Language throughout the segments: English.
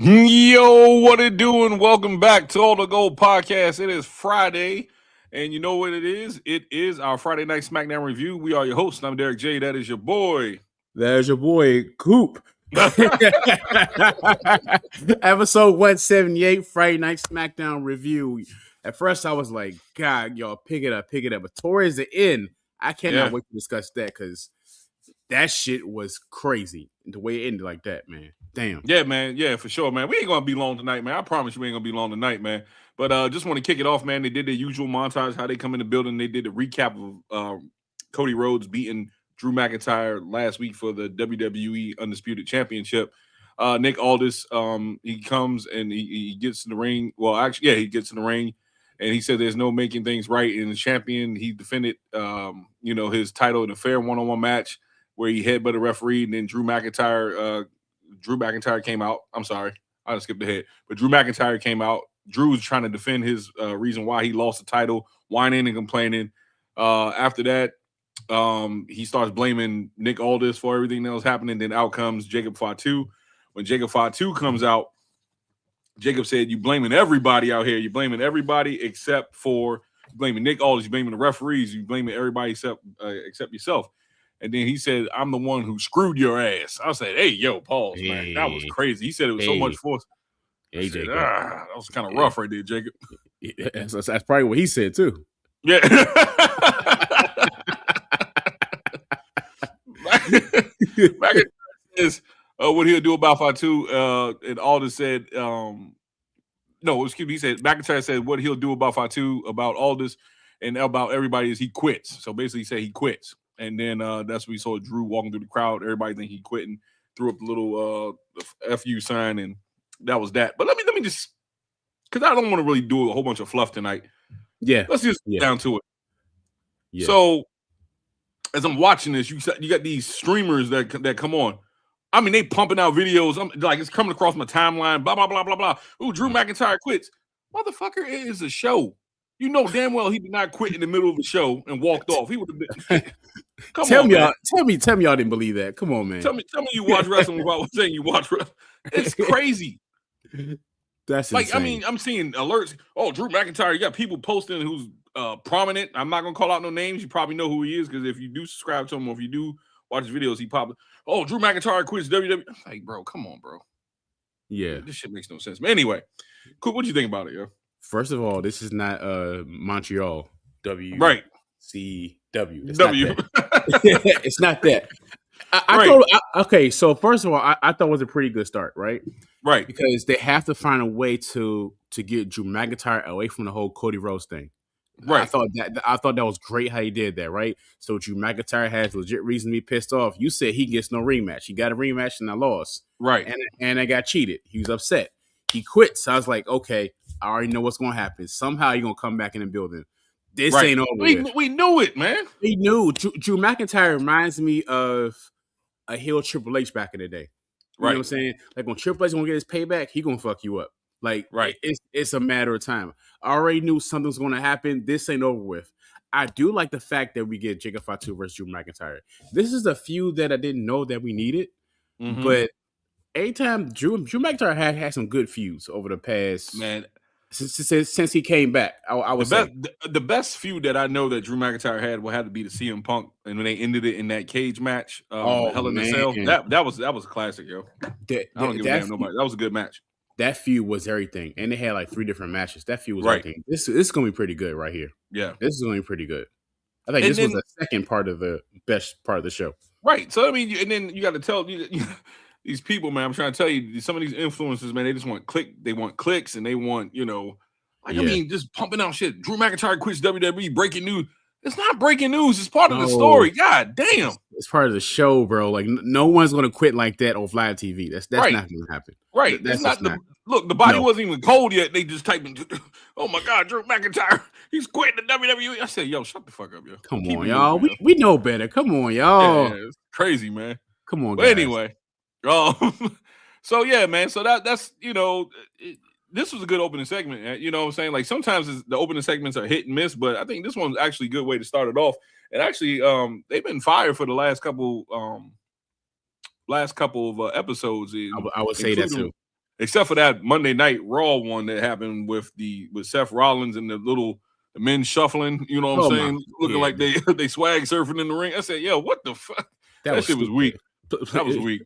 Yo, what it doing? Welcome back to All the Gold Podcast. It is Friday, and you know what it is? It is our Friday Night Smackdown review. We are your hosts. I'm Derek Jade. That is your boy. There's your boy, Coop. Episode 178, Friday Night Smackdown review. At first, I was like, God, y'all, pick it up. But towards the end, I cannot wait to discuss that because that shit was crazy. The way it ended like that, man. Damn. Yeah, man. Yeah, for sure, man. We ain't going to be long tonight, man. I promise you we ain't going to be long tonight, man. But just want to kick it off, man. They did their usual montage, how they come in the building. They did a recap of Cody Rhodes beating Drew McIntyre last week for the WWE Undisputed Championship. Nick Aldis, he comes and he gets in the ring. Well, actually, yeah, he gets in the ring, and he said there's no making things right in the champion. He defended, his title in a fair one-on-one match where he headbutted the referee, and then Drew McIntyre came out. I'm sorry, I just skipped ahead. But Drew McIntyre came out. Drew was trying to defend his reason why he lost the title, whining and complaining. After that, he starts blaming Nick Aldis for everything that was happening. Then out comes Jacob Fatu. When Jacob Fatu comes out, Jacob said, "You blaming everybody out here. You blaming everybody except for blaming Nick Aldis. You blaming the referees. You blaming everybody except yourself." And then he said, "I'm the one who screwed your ass." I said, "Hey, yo, pause, man. That was crazy." He said it was so much force. Hey, Jacob. That was kind of rough right there, Jacob. Yeah, that's probably what he said, too. Yeah. McIntyre says what he'll do about Fatu. And Aldis said, he said, McIntyre said what he'll do about Fatu, about Aldis, and about everybody is he quits. So basically, he said he quits. And then that's when we saw Drew walking through the crowd. Everybody think he quit and threw up the little FU sign, and that was that. But let me just, because I don't want to really do a whole bunch of fluff tonight. Yeah, let's just get down to it. Yeah. So as I'm watching this, you got these streamers that come on. I mean, they pumping out videos. I'm like, it's coming across my timeline. Blah blah blah blah blah. Ooh, Drew McIntyre quits. Motherfucker, it is a show. You know damn well he did not quit in the middle of the show and walked off. He would have been. Tell me y'all didn't believe that. Come on, man. Tell me you watch wrestling without saying you watch wrestling. It's crazy. That's like insane. I mean, I'm seeing alerts. Oh, Drew McIntyre. You got people posting who's prominent. I'm not gonna call out no names. You probably know who he is because if you do subscribe to him or if you do watch his videos, he probably. Oh, Drew McIntyre quits WWE. I'm like, bro, come on, bro. Yeah, this shit makes no sense. But anyway, cool. What do you think about it, yo? First of all, this is not Montreal WCW. Right. It's W. Not that. It's not that. I thought. Okay, so first of all, I thought it was a pretty good start, right? Right. Because they have to find a way to get Drew McIntyre away from the whole Cody Rhodes thing. Right. I thought that was great how he did that, right? So Drew McIntyre has legit reason to be pissed off. You said he gets no rematch. He got a rematch and I lost. Right. And I got cheated. He was upset. He quit. So I was like, okay, I already know what's going to happen. Somehow you're going to come back in the building. This ain't over with. We knew it, man. We knew. Drew McIntyre reminds me of a heel Triple H back in the day. You know what I'm saying? Like when Triple H going to get his payback, he going to fuck you up. Like, it's a matter of time. I already knew something's going to happen. This ain't over with. I do like the fact that we get Jacob Fatu versus Drew McIntyre. This is a feud that I didn't know that we needed. Mm-hmm. But anytime Drew McIntyre had some good feuds over the past, man, since he came back. I would say the best feud that I know that Drew McIntyre had will have to be the CM Punk, and when they ended it in that cage match, Hell in a Cell. That was a classic, yo. I don't give a damn nobody. That was a good match. That feud was everything, and they had like 3 different matches. That feud was everything. This is going to be pretty good right here. Yeah, this is going to be pretty good. I think this was the second part of the best part of the show. Right. So I mean, and then you got to tell these people, man. I'm trying to tell you, some of these influencers, man, they just want They want clicks, and they want I mean, just pumping out shit. Drew McIntyre quits WWE. Breaking news. It's not breaking news. It's part of the story. God damn. It's part of the show, bro. Like no one's going to quit like that on live TV. That's not going to happen. Right. That's not look. The body wasn't even cold yet. They just typing. Oh my God, Drew McIntyre. He's quitting the WWE. I said, yo, shut the fuck up, yo. Come on, y'all. We know better. Come on, y'all. Yeah, it's crazy, man. Come on, guys. But anyway, so yeah, man. So that's this was a good opening segment. You know what I'm saying? Like sometimes the opening segments are hit and miss, but I think this one's actually a good way to start it off. And actually, they've been fired for the last couple of episodes. I would say that too. Except for that Monday Night Raw one that happened with Seth Rollins and the men shuffling, you know what I'm saying? Looking like they swag surfing in the ring. I said, yo, what the fuck? That shit was weak. That was weak.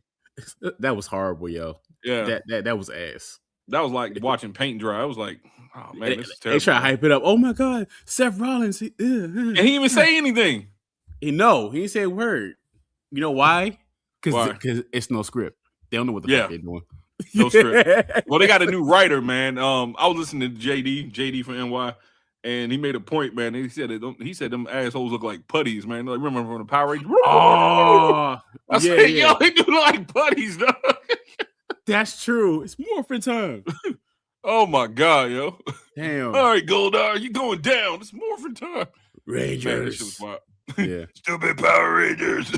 That was horrible, yo. Yeah. That was ass. That was like watching paint dry. I was like, oh man, this is terrible. They try to hype it up. Oh my God, Seth Rollins. And he didn't even say anything. He didn't say a word. You know why? Because it's no script. They don't know what the fuck they're doing. No script. Well, they got a new writer, man. I was listening to JD from NY, and he made a point, man. He said them assholes look like putties, man. Like, remember from the Power Rangers? Oh, I said, yo, they do look like putties, dog. That's true. It's morphin' time. Oh my God, yo. Damn. All right, Goldar, you going down. It's morphin' time. Rangers. Man, this shit was wild. Yeah. Stupid Power Rangers.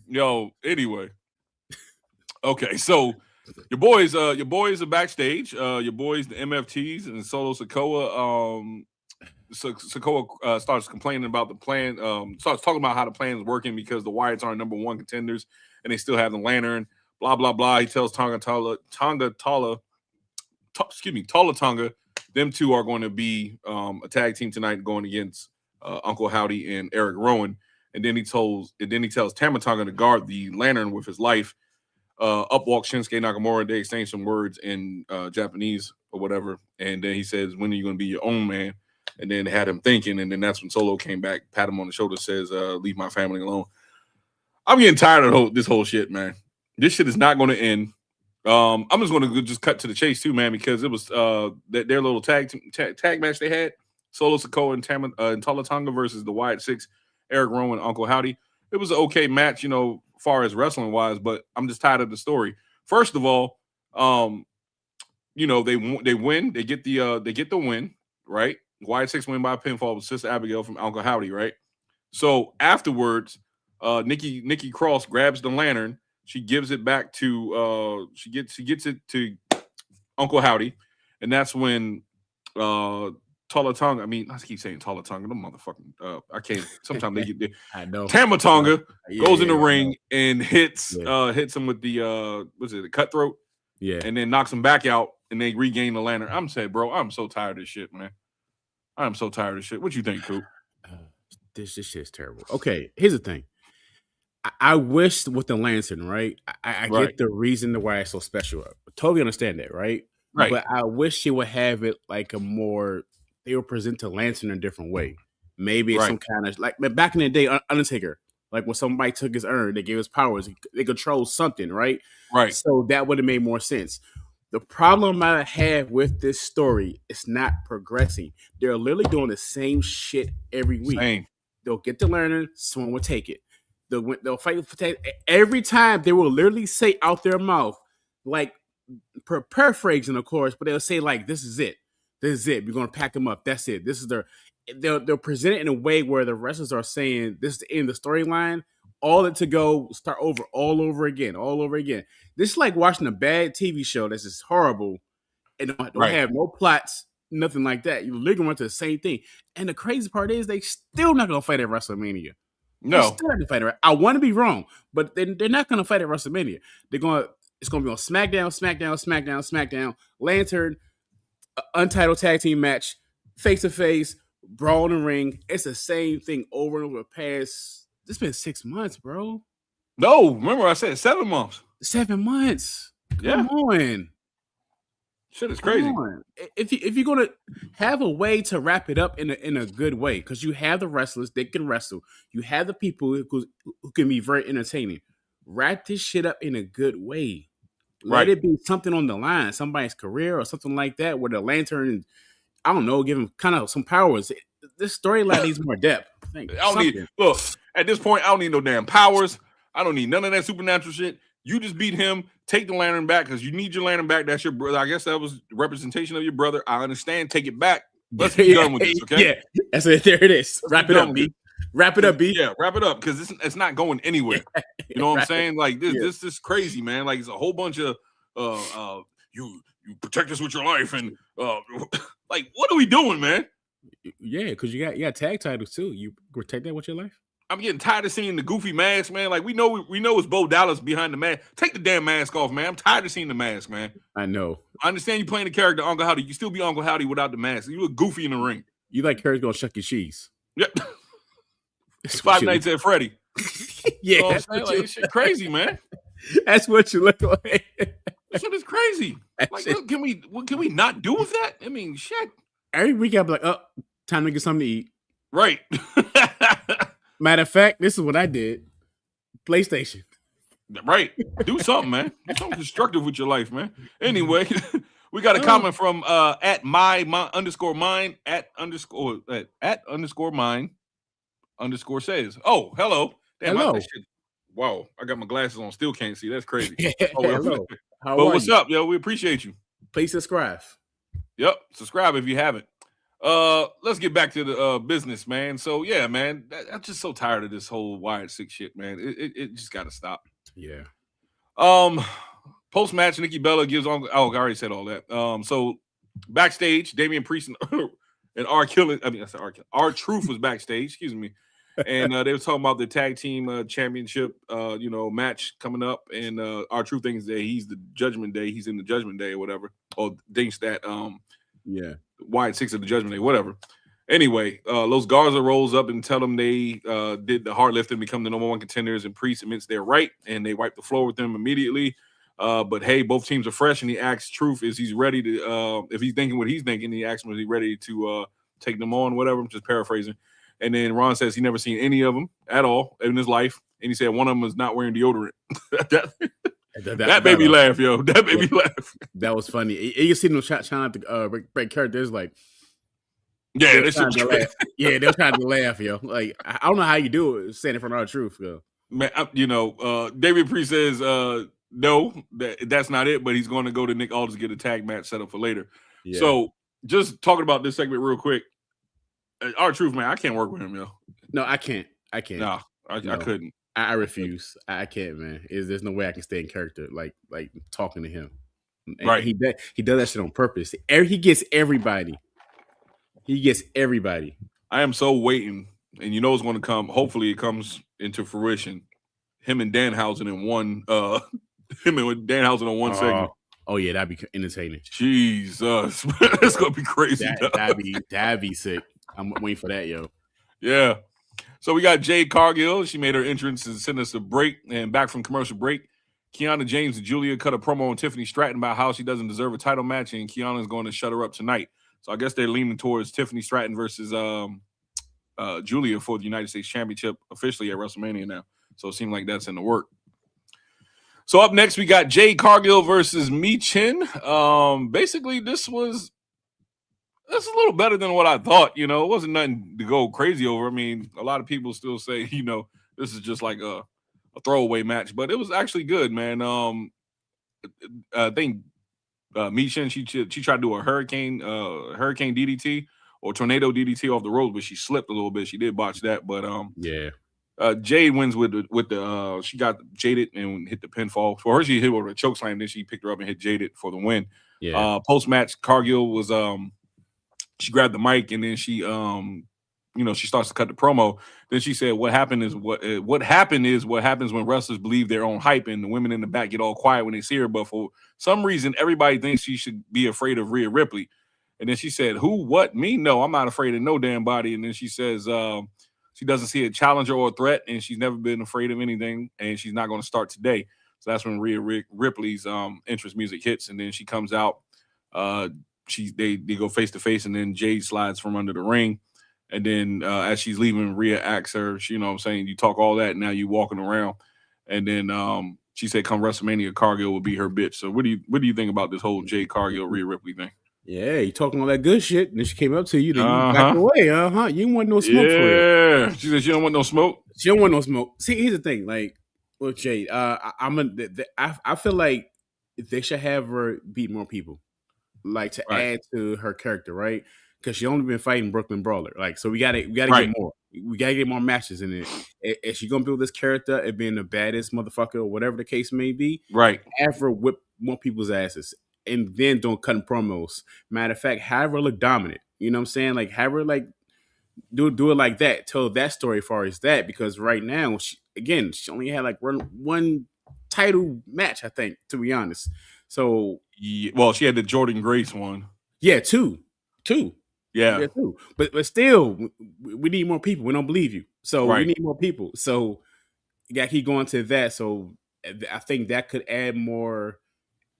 Yo, anyway. Okay, so your boys are backstage. Your boys, the MFTs and Solo Sikoa. Sikoa starts complaining about the plan. Starts talking about how the plan is working because the Wyatts aren't number one contenders and they still have the Lantern. Blah blah blah. He tells Tonga, them two are going to be a tag team tonight, going against Uncle Howdy and Eric Rowan. And then he tells Tama Tonga to guard the Lantern with his life. Up walks Shinsuke Nakamura. They exchange some words in Japanese or whatever. And then he says, when are you going to be your own man? And then had him thinking. And then that's when Solo came back, pat him on the shoulder, says, leave my family alone. I'm getting tired of this whole shit, man. This shit is not going to end. I'm just going to just cut to the chase too, man, because it was their little tag match they had. Solo Sikoa and Tama Tonga versus the Wyatt Six, Eric Rowan, Uncle Howdy. It was an okay match, you know, as far as wrestling wise, but I'm just tired of the story. First of all, you know, they win, they get the win, right? Wyatt Six win by pinfall with Sister Abigail from Uncle Howdy, right? So afterwards, Nikki Cross grabs the lantern. She gives it back to she gets it to Uncle Howdy, and that's when Tama Tonga. I mean, I keep saying Tama Tonga. The motherfucking I can't. Sometimes they get there. I know. Tama Tonga goes in the ring and hits him with the the cutthroat. Yeah, and then knocks him back out, and they regain the lantern. I'm saying, bro, I'm so tired of this shit, man. I'm so tired of this shit. What you think, Coop? This shit's terrible. Okay, here's the thing. I wish with the lantern, right? I get the reason why it's so special. I totally understand that, right? Right. But I wish she would have it like a more. They would present the lantern in a different way. Maybe it's some kind of like back in the day, Undertaker. Like when somebody took his urn, they gave us powers. They controlled something, right? Right. So that would have made more sense. The problem I have with this story is not progressing. They're literally doing the same shit every week. Same. They'll get the lantern, someone will take it. They'll fight for every time. They will literally say out their mouth, like paraphrasing, of course, but they'll say like, "This is it. This is it. We're gonna pack them up. That's it. This is They'll present it in a way where the wrestlers are saying this is the end of the storyline. All it to go start over, all over again. This is like watching a bad TV show that's just horrible and don't have no plots, nothing like that. You're literally going to the same thing. And the crazy part is they still not going to fight at WrestleMania. No, still not gonna fight it. I want to be wrong, but they're not going to fight at WrestleMania. It's going to be on SmackDown, Lantern, untitled tag team match, face to face, brawl in the ring. It's the same thing over and over the past. It's been 6 months, bro. No, remember I said 7 months. 7 months. Come on. Shit is crazy. If you're gonna have a way to wrap it up in a good way, because you have the wrestlers, they can wrestle. You have the people who can be very entertaining. Wrap this shit up in a good way. Let it be something on the line, somebody's career or something like that, where the lantern, I don't know, give him kind of some powers. This storyline needs more depth. Look, at this point, I don't need no damn powers. I don't need none of that supernatural shit. You just beat him, take the lantern back because you need your lantern back. That's your brother. I guess that was representation of your brother. I understand. Take it back. Let's be done with this, okay? Yeah, that's it. There it is. Wrap it up, B. Wrap it up, B. Yeah, wrap it up because it's not going anywhere. You know what I'm saying? Like this is crazy, man. Like it's a whole bunch of you protect us with your life and like what are we doing, man? Yeah, because you got tag titles too. You protect that with your life. I'm getting tired of seeing the goofy mask, man. Like we know it's Bo Dallas behind the mask. Take the damn mask off, man. I'm tired of seeing the mask, man. I know. I understand you playing the character Uncle Howdy. You still be Uncle Howdy without the mask. You look goofy in the ring. You like Curry's gonna Chuck E. Cheese. Yep. Five Nights at Freddy. Yeah, you know what I'm saying? Like, this shit crazy, man. That's what you look like. This shit is crazy. Like, look, what can we not do with that? I mean, shit. Every week I'll be like, oh, time to get something to eat. Right. Matter of fact, this is what I did. PlayStation. Right. Do something, man. Do something constructive with your life, man. Anyway, we got a comment from at my underscore mine at underscore mine underscore says. Oh, hello. Damn, hello. Wow, I got my glasses on. Still can't see. That's crazy. Hello. But what's up, yo? We appreciate you. Please subscribe. Yep. Subscribe if you haven't. Let's get back to the business, man. So yeah, man, I'm just so tired of this whole Wired 6 shit, man. It just gotta stop. Yeah. Post-match, Nikki Bella gives on. Oh, I already said all that. So backstage, Damian Priest and R-Truth was backstage. Excuse me. And they were talking about the tag team championship, match coming up. And R-Truth thinks that he's the Judgment Day. He's in the Judgment Day or whatever. Or thinks that Wired 6 of the Judgment Day, whatever. Anyway, Los Garza rolls up and tell them they did the hard lift and become the number 1 contenders, and Priest admits they're right, and they wipe the floor with them immediately. But hey, both teams are fresh, and he asks Truth is he's ready to if he's thinking what he's thinking, he asks him is he ready to take them on, whatever. I'm just paraphrasing. And then Ron says he never seen any of them at all in his life, and he said one of them is not wearing deodorant. That made me laugh, yo. That made me laugh. That was funny. You see them trying to break characters like. Yeah, they should laugh. Yeah, they're trying to laugh, yo. Like I don't know how you do it, standing in front of R-Truth, yo. Man, David Priest says no, that's not it, but he's going to go to Nick Aldis to get a tag match set up for later. Yeah. So just talking about this segment real quick. R-Truth, man, I can't work with him, yo. No, I can't. No, I couldn't. I refuse. I can't, man. There's no way I can stay in character like talking to him. And right. He does that shit on purpose. He gets everybody. I am so waiting, and you know it's going to come. Hopefully, it comes into fruition. Him and Danhausen in one. Him and Danhausen on one segment. Oh yeah, that'd be entertaining. Jesus, it's gonna be crazy. That'd be sick. I'm waiting for that, yo. Yeah. So we got Jade Cargill. She made her entrance and sent us a break. And back from commercial break, Kiana James and Julia cut a promo on Tiffany Stratton about how she doesn't deserve a title match, and Kiana's going to shut her up tonight. So I guess they're leaning towards Tiffany Stratton versus Julia for the United States Championship officially at WrestleMania now. So it seemed like that's in the work. So up next, we got Jade Cargill versus Mi Chin. Basically, this was a little better than what I thought. You know, it wasn't nothing to go crazy over. I mean, a lot of people still say, this is just like a throwaway match, but it was actually good, man. I think Mi Chin, she tried to do a hurricane DDT or tornado DDT off the road, but she slipped a little bit. She did botch that, but Jade wins with the she got jaded and hit the pinfall. For her, she hit with a choke slam, then she picked her up and hit Jaded for the win. Yeah. Post match, Cargill was she grabbed the mic and then she she starts to cut the promo. Then she said, what happened is what happens when wrestlers believe their own hype, and the women in the back get all quiet when they see her. But for some reason, everybody thinks she should be afraid of Rhea Ripley. And then she said, who, what, me? No, I'm not afraid of no damn body. And then she says she doesn't see a challenger or a threat, and she's never been afraid of anything, and she's not going to start today. So that's when Rhea Ripley's entrance music hits, and then she comes out. They go face to face, and then Jade slides from under the ring. And then as she's leaving, Rhea asks her, you talk all that, now you walking around. And then she said, come WrestleMania, Cargill will be her bitch. So what do you think about this whole Jade Cargill, Rhea Ripley thing? Yeah, you talking all that good shit, and then she came up to you, then you backed away, You didn't want no smoke for it. Yeah, she said she don't want no smoke. She don't want no smoke. See, here's the thing, like with Jade, I feel like they should have her beat more people, like to add to her character, right? Because she only been fighting Brooklyn Brawler, like so we gotta get more. We gotta get more matches in it. If she gonna build this character and being the baddest motherfucker or whatever the case may be, right? Have her whip more people's asses. And then don't cut promos. Matter of fact, have her look dominant. You know what I'm saying? Like have her like do it like that. Tell that story as far as that, because right now, she only had like one title match, I think, to be honest. So, well, she had the Jordan Grace one. Yeah, two. Yeah, two. But still, we need more people. We don't believe you, so right. we need more people. So you got to keep going to that. So I think that could add more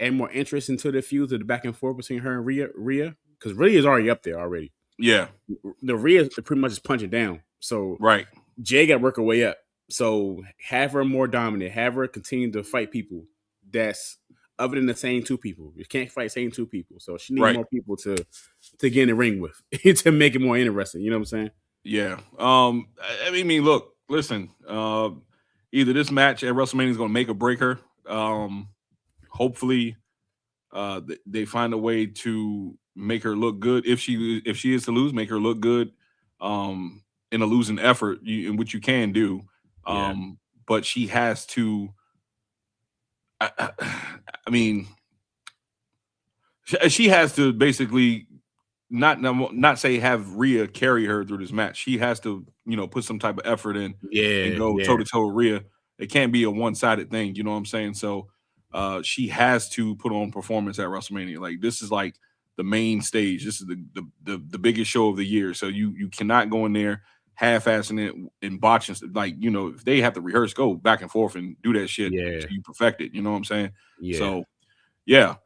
interest into the feud, to the back and forth between her and Rhea, because Rhea is already up there already. Yeah, the Rhea pretty much is punching down. So right, Jay got to work her way up. So have her more dominant. Have her continue to fight people that's other than the same two people. You can't fight same two people. So she needs more people to get in the ring with to make it more interesting. You know what I'm saying? Yeah. I mean, look, listen. Either this match at WrestleMania is going to make or break her. Hopefully, they find a way to make her look good. If she is to lose, make her look good. In a losing effort, in which you can do. But she has to. I mean, she has to basically not say have Rhea carry her through this match. She has to, put some type of effort in and go toe to toe with Rhea. It can't be a one-sided thing. You know what I'm saying? So she has to put on performance at WrestleMania. Like, this is like the main stage. This is the biggest show of the year. So you cannot go in there half-assing it and botching. Like, if they have to rehearse, go back and forth and do that shit until you perfect it. You know what I'm saying? Yeah. So, yeah.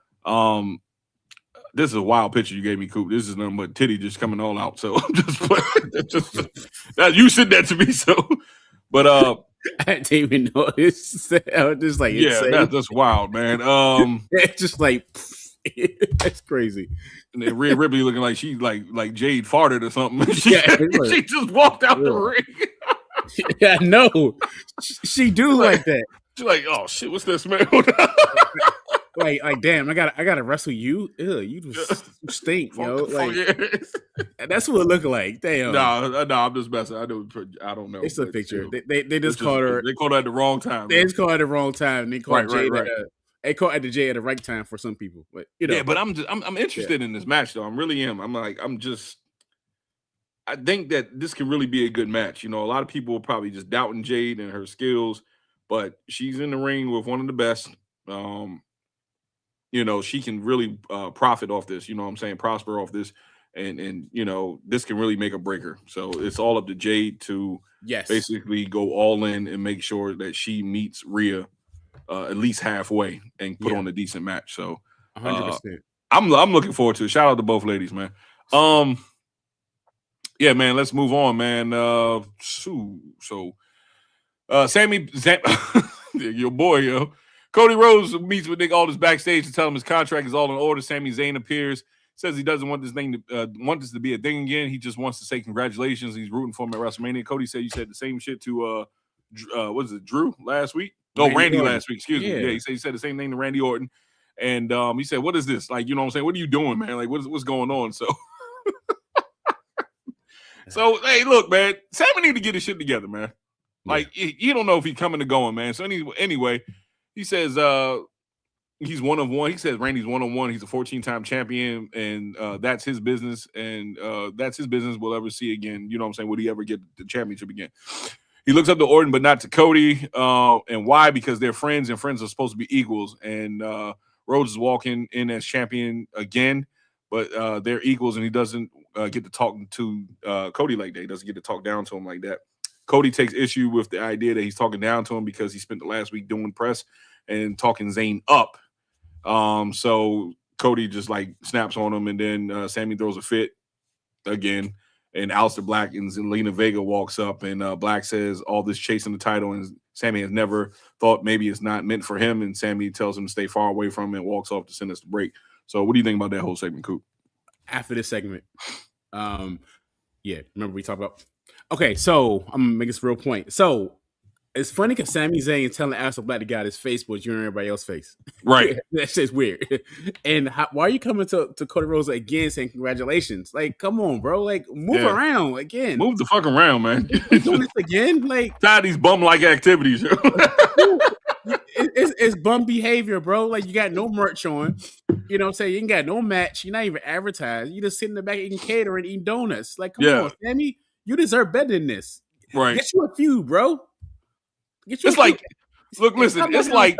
This is a wild picture you gave me, Coop. This is nothing but titty just coming all out. So I'm just you sent that to me. So, but I didn't even notice. I was just like, that's wild, man. It's just like that's crazy. And then Rhea Ripley looking like she like Jade farted or something. She just walked out the ring. Yeah, I know. She do like that. She's like, oh shit, what's this, man? like damn, I gotta wrestle you. Ew, you just stink, yo. Like that's what it look like. Damn. No, I'm just messing. I don't know. It's a picture. They just called her. They called her at the wrong time. They just called her at the wrong time. They called Jade they called at the J at the right time for some people. But yeah, but I'm interested in this match though. I really am. I think that this can really be a good match. A lot of people are probably just doubting Jade and her skills, but she's in the ring with one of the best. She can really profit off this. You know what I'm saying? Prosper off this, and this can really make a breaker. So it's all up to Jade to basically go all in and make sure that she meets Rhea at least halfway and put on a decent match. So 100%. I'm looking forward to it. Shout out to both ladies, man. Yeah, man. Let's move on, man. Sammy, your boy, yo. Cody Rhodes meets with Nick Aldis backstage to tell him his contract is all in order. Sami Zayn appears, says he doesn't want this to be a thing again. He just wants to say congratulations. He's rooting for him at WrestleMania. Cody said you said the same shit to what is it, Drew last week? No, Randy last week. Excuse me. Yeah, he said the same thing to Randy Orton, and he said, "What is this? Like, you know what I'm saying? What are you doing, man? Like, what's going on?" So, hey, look, man, Sami need to get his shit together, man. Like, he don't know if he's coming or going, man. So anyway. He says he's one of one. He says Randy's one on one. He's a 14-time champion, and that's his business. And that's his business we'll ever see again. You know what I'm saying? Would he ever get the championship again? He looks up to Orton, but not to Cody. And why? Because they're friends, and friends are supposed to be equals. And Rhodes is walking in as champion again, but they're equals, and he doesn't get to talk to Cody like that. He doesn't get to talk down to him like that. Cody takes issue with the idea that he's talking down to him because he spent the last week doing press and talking Zayn up. So Cody just like snaps on him, and then Sami throws a fit again. And Aleister Black and Zelina Vega walks up, and Black says all this chasing the title, and Sami has never thought maybe it's not meant for him. And Sami tells him to stay far away from him and walks off to send us the break. So what do you think about that whole segment, Coop? After this segment, remember we talked about. Okay, so I'm gonna make this real point. So it's funny because Sami Zayn is telling Aleister Black to get out his face, but you're in everybody else's face. Right. That shit's weird. And why are you coming to Cody Rhodes again saying congratulations? Like, come on, bro. Like, move around again. Move the fuck around, man. You doing this again? Like, tired of these bum-like activities. It's bum behavior, bro. Like, you got no merch on. You know what I'm saying? You ain't got no match. You're not even advertised. You just sitting in the back eating catering, eating donuts. Like, come on, Sami. You deserve better than this. Right. Get you a feud, bro. Get you it's like, look, listen, it's like,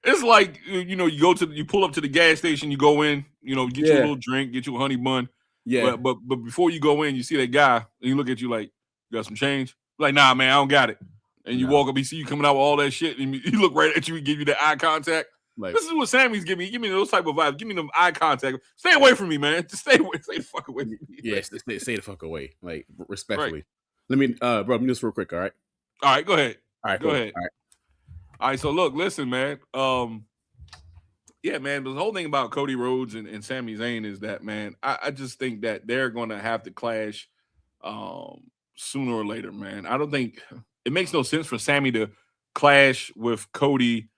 it's like, you know, you pull up to the gas station, you go in, you know, get you a little drink, get you a honey bun. Yeah. But before you go in, you see that guy, and you look at you like, you got some change? Like, nah, man, I don't got it. And you walk up, he see you coming out with all that shit, and he look right at you and give you that eye contact. Like, this is what Sammy's giving me. Give me those type of vibes. Give me them eye contact. Stay away from me, man. Just stay away. Stay the fuck away from me. Yeah, stay the fuck away. Like, respectfully. Right. Let me, bro, let me just real quick, all right? All right, go ahead. All right, go ahead. All right, so look, listen, man. Yeah, man, the whole thing about Cody Rhodes and Sami Zayn is that, man, I just think that they're going to have to clash sooner or later, man. I don't think it makes no sense for Sami to clash with Cody,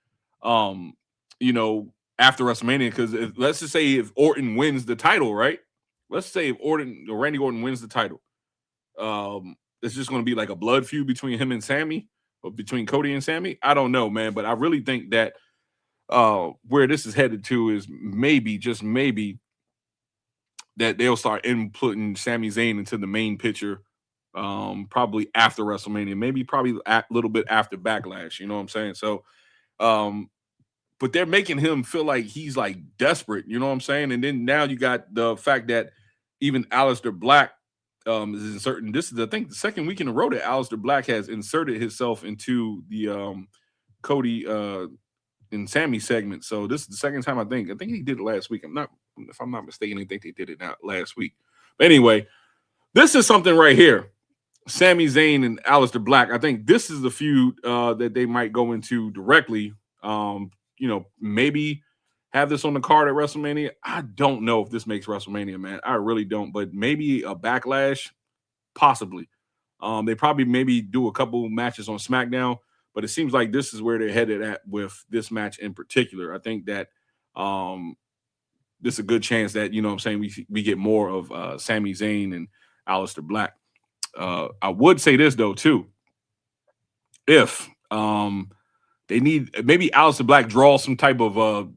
you know, after WrestleMania, because let's just say if Orton wins the title, right? Let's say if Randy Orton wins the title, it's just going to be like a blood feud between him and Sami, or between Cody and Sami. I don't know, man, but I really think that where this is headed to is maybe, just maybe, that they'll start inputting Sami Zayn into the main picture, probably after WrestleMania, probably a little bit after Backlash. You know what I'm saying? So, but they're making him feel like he's like desperate. You know what I'm saying? And then now you got the fact that even Aleister Black is inserting. This is, I think, the second week in a row that Aleister Black has inserted himself into the Cody and Sami segment. So this is the second time I think he did it last week. If I'm not mistaken, I think they did it last week. But anyway, this is something right here. Sami Zayn and Aleister Black. I think this is the feud that they might go into directly. You know, maybe have this on the card at WrestleMania. I don't know if this makes WrestleMania, man. I really don't. But maybe a Backlash, possibly. They probably maybe do a couple matches on SmackDown. But it seems like this is where they're headed at with this match in particular. I think that this is a good chance that, you know what I'm saying, we get more of Sami Zayn and Aleister Black. I would say this, though, too. If they need, maybe Aleister Black draws some type of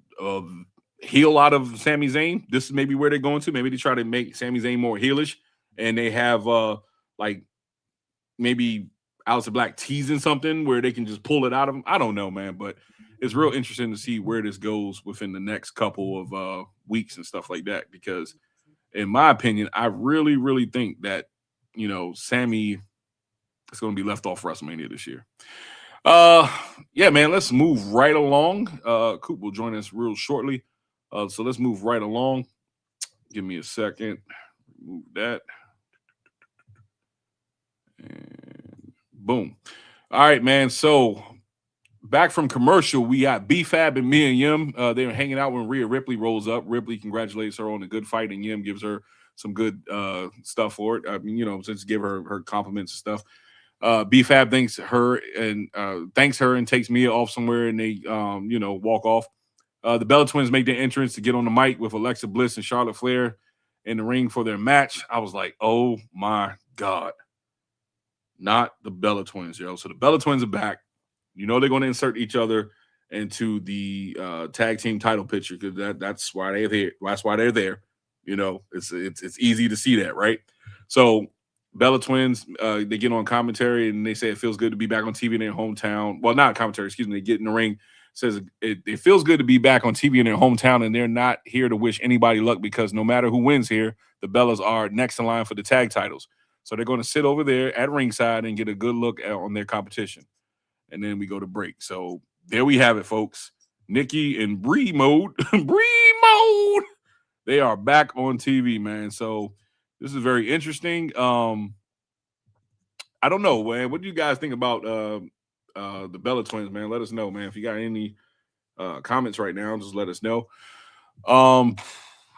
heel out of Sami Zayn. This is maybe where they're going to. Maybe they try to make Sami Zayn more heelish. And they have, like, maybe Aleister Black teasing something where they can just pull it out of him. I don't know, man, but it's real interesting to see where this goes within the next couple of weeks and stuff like that. Because, in my opinion, I really, really think that, you know, Sami is going to be left off WrestleMania this year. Yeah, man, let's move right along. Coop will join us real shortly. So let's move right along. Give me a second. Remove that. And boom. All right, man. So back from commercial, we got B-Fab and Mia Yim. They were hanging out when Rhea Ripley rolls up. Ripley congratulates her on a good fight, and Yim gives her some good stuff for it. I mean, you know, just give her compliments and stuff. B-Fab thanks her and takes Mia off somewhere, and they you know, walk off. The Bella Twins make their entrance to get on the mic with Alexa Bliss and Charlotte Flair in the ring for their match. I was like, oh my God. Not the Bella Twins, yo. So the Bella Twins are back. You know they're going to insert each other into the tag team title picture, because that's why they're there. That's why they're there. You know, it's easy to see that, right? So Bella Twins, they get on commentary and they say it feels good to be back on TV in their hometown. Well, not commentary, excuse me. They get in the ring. Says it feels good to be back on TV in their hometown, and they're not here to wish anybody luck, because no matter who wins here, the Bellas are next in line for the tag titles. So they're going to sit over there at ringside and get a good look on their competition. And then we go to break. So there we have it, folks. Nikki and Brie mode. Brie mode. They are back on TV, man. So this is very interesting. I don't know, man. What do you guys think about the Bella Twins, man? Let us know, man. If you got any comments right now, just let us know.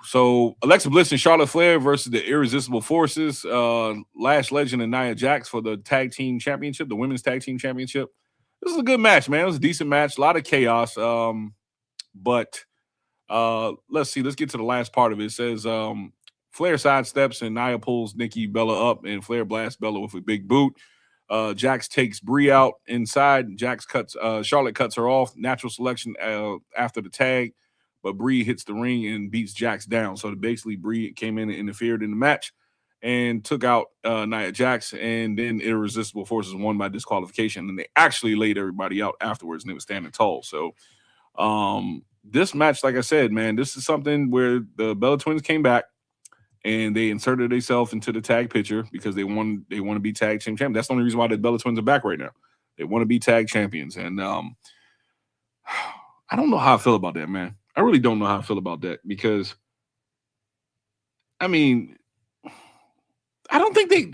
So Alexa Bliss and Charlotte Flair versus the Irresistible Forces, Lash Legend and Nia Jax for the tag team championship, the women's tag team championship. This is a good match, man. It was a decent match, a lot of chaos. But let's see. Let's get to the last part of it. It says Flair sidesteps and Nia pulls Nikki Bella up, and Flair blasts Bella with a big boot. Jax takes Brie out inside. Charlotte cuts her off. Natural selection after the tag. But Brie hits the ring and beats Jax down. So basically, Brie came in and interfered in the match. and took out Nia Jax, and then Irresistible Forces won by disqualification, and they actually laid everybody out afterwards, and they were standing tall. So this match, like I said, man, this is something where the Bella Twins came back and they inserted themselves into the tag picture because they want to be tag team champions. That's the only reason why the Bella Twins are back right now. They want to be tag champions, and I don't know how I feel about that, man. I really don't know how I feel about that because, I mean, I don't think they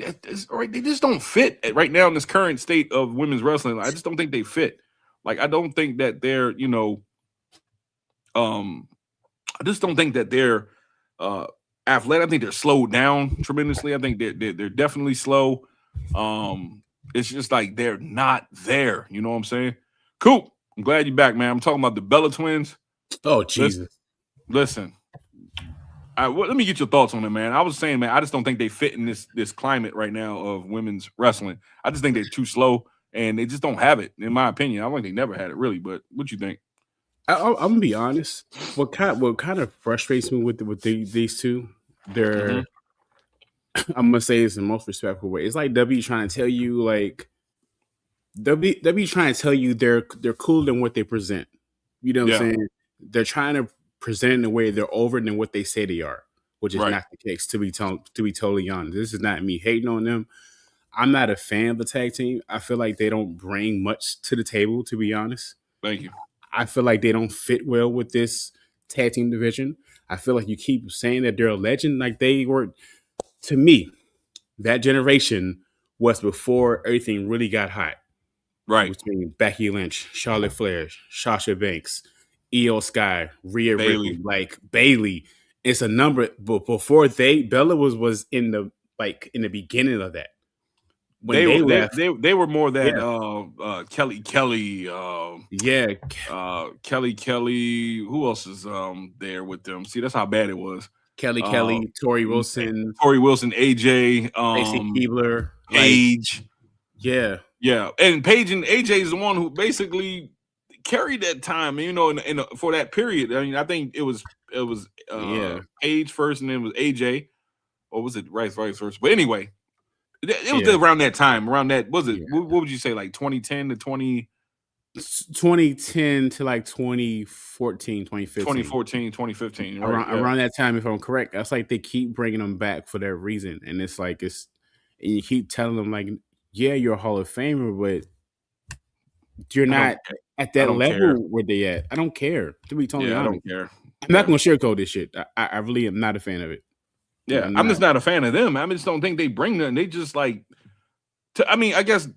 just don't fit right now in this current state of women's wrestling. I just don't think they fit. Like, I don't think that they're, I just don't think that they're athletic. I think they're slowed down tremendously. I think they're definitely slow. It's just like they're not there. You know what I'm saying? Coop, I'm glad you're back, man. I'm talking about the Bella Twins. Oh, Jesus. Listen. Let me get your thoughts on it, man. I was saying, man, I just don't think they fit in this climate right now of women's wrestling. I just think they're too slow, and they just don't have it, in my opinion. I don't think they never had it, really. But what you think? I'm gonna be honest. What kind of frustrates me with these two? They're I'm gonna say it's the most respectful way. It's like W trying to tell you, like W trying to tell you they're cooler than what they present. You know what I'm saying? They're trying to present in a way they're over than what they say they are, which is not the case. To be totally honest, this is not me hating on them. I'm not a fan of the tag team. I feel like they don't bring much to the table. To be honest, thank you. I feel like they don't fit well with this tag team division. I feel like you keep saying that they're a legend, like they were. To me, that generation was before everything really got hot. Right. Between Becky Lynch, Charlotte Flair, Sasha Banks, Io Sky, Rhea Ripley, like Bailey. It's a number, but before Bella was in the beginning of that. When they left, they were more that Kelly. Kelly. Who else is there with them? See, that's how bad it was. Kelly, Tori Wilson, AJ, Lacey Keebler, Paige. Yeah. And Paige and AJ is the one who basically carried that time, for that period. I mean, I think it was Paige first, and then it was AJ, or was it vice versa? But anyway, it was around that time. Around that, was it? What would you say, like 2010 to 2010 to like 2014, 2015, around that time, if I'm correct. That's like they keep bringing them back for that reason, and it's like and you keep telling them like, yeah, you're a Hall of Famer, but you're not at that level where they at. I don't care, to be totally honest. I don't care. I'm not gonna sugarcoat this shit. I really am not a fan of it. Yeah, I'm just not a fan of them. I just don't think they bring them. They just like, I guess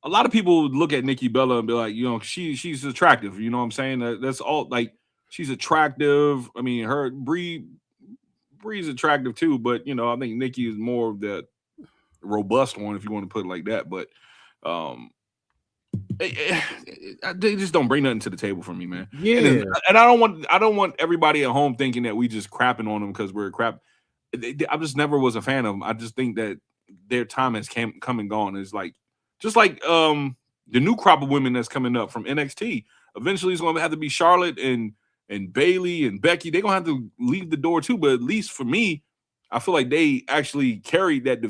a lot of people look at Nikki Bella and be like, she's attractive. You know what I'm saying? That's all. Like, she's attractive. I mean, Bree's attractive too, but I think Nikki is more of the robust one, if you want to put it like that. But they just don't bring nothing to the table for me, man. Yeah, and I don't want everybody at home thinking that we just crapping on them because we're crap. I just never was a fan of them. I just think that their time has come and gone. It's like just like the new crop of women that's coming up from NXT. Eventually, it's going to have to be Charlotte and Bailey and Becky. They're gonna have to leave the door too. But at least for me, I feel like they actually carried that,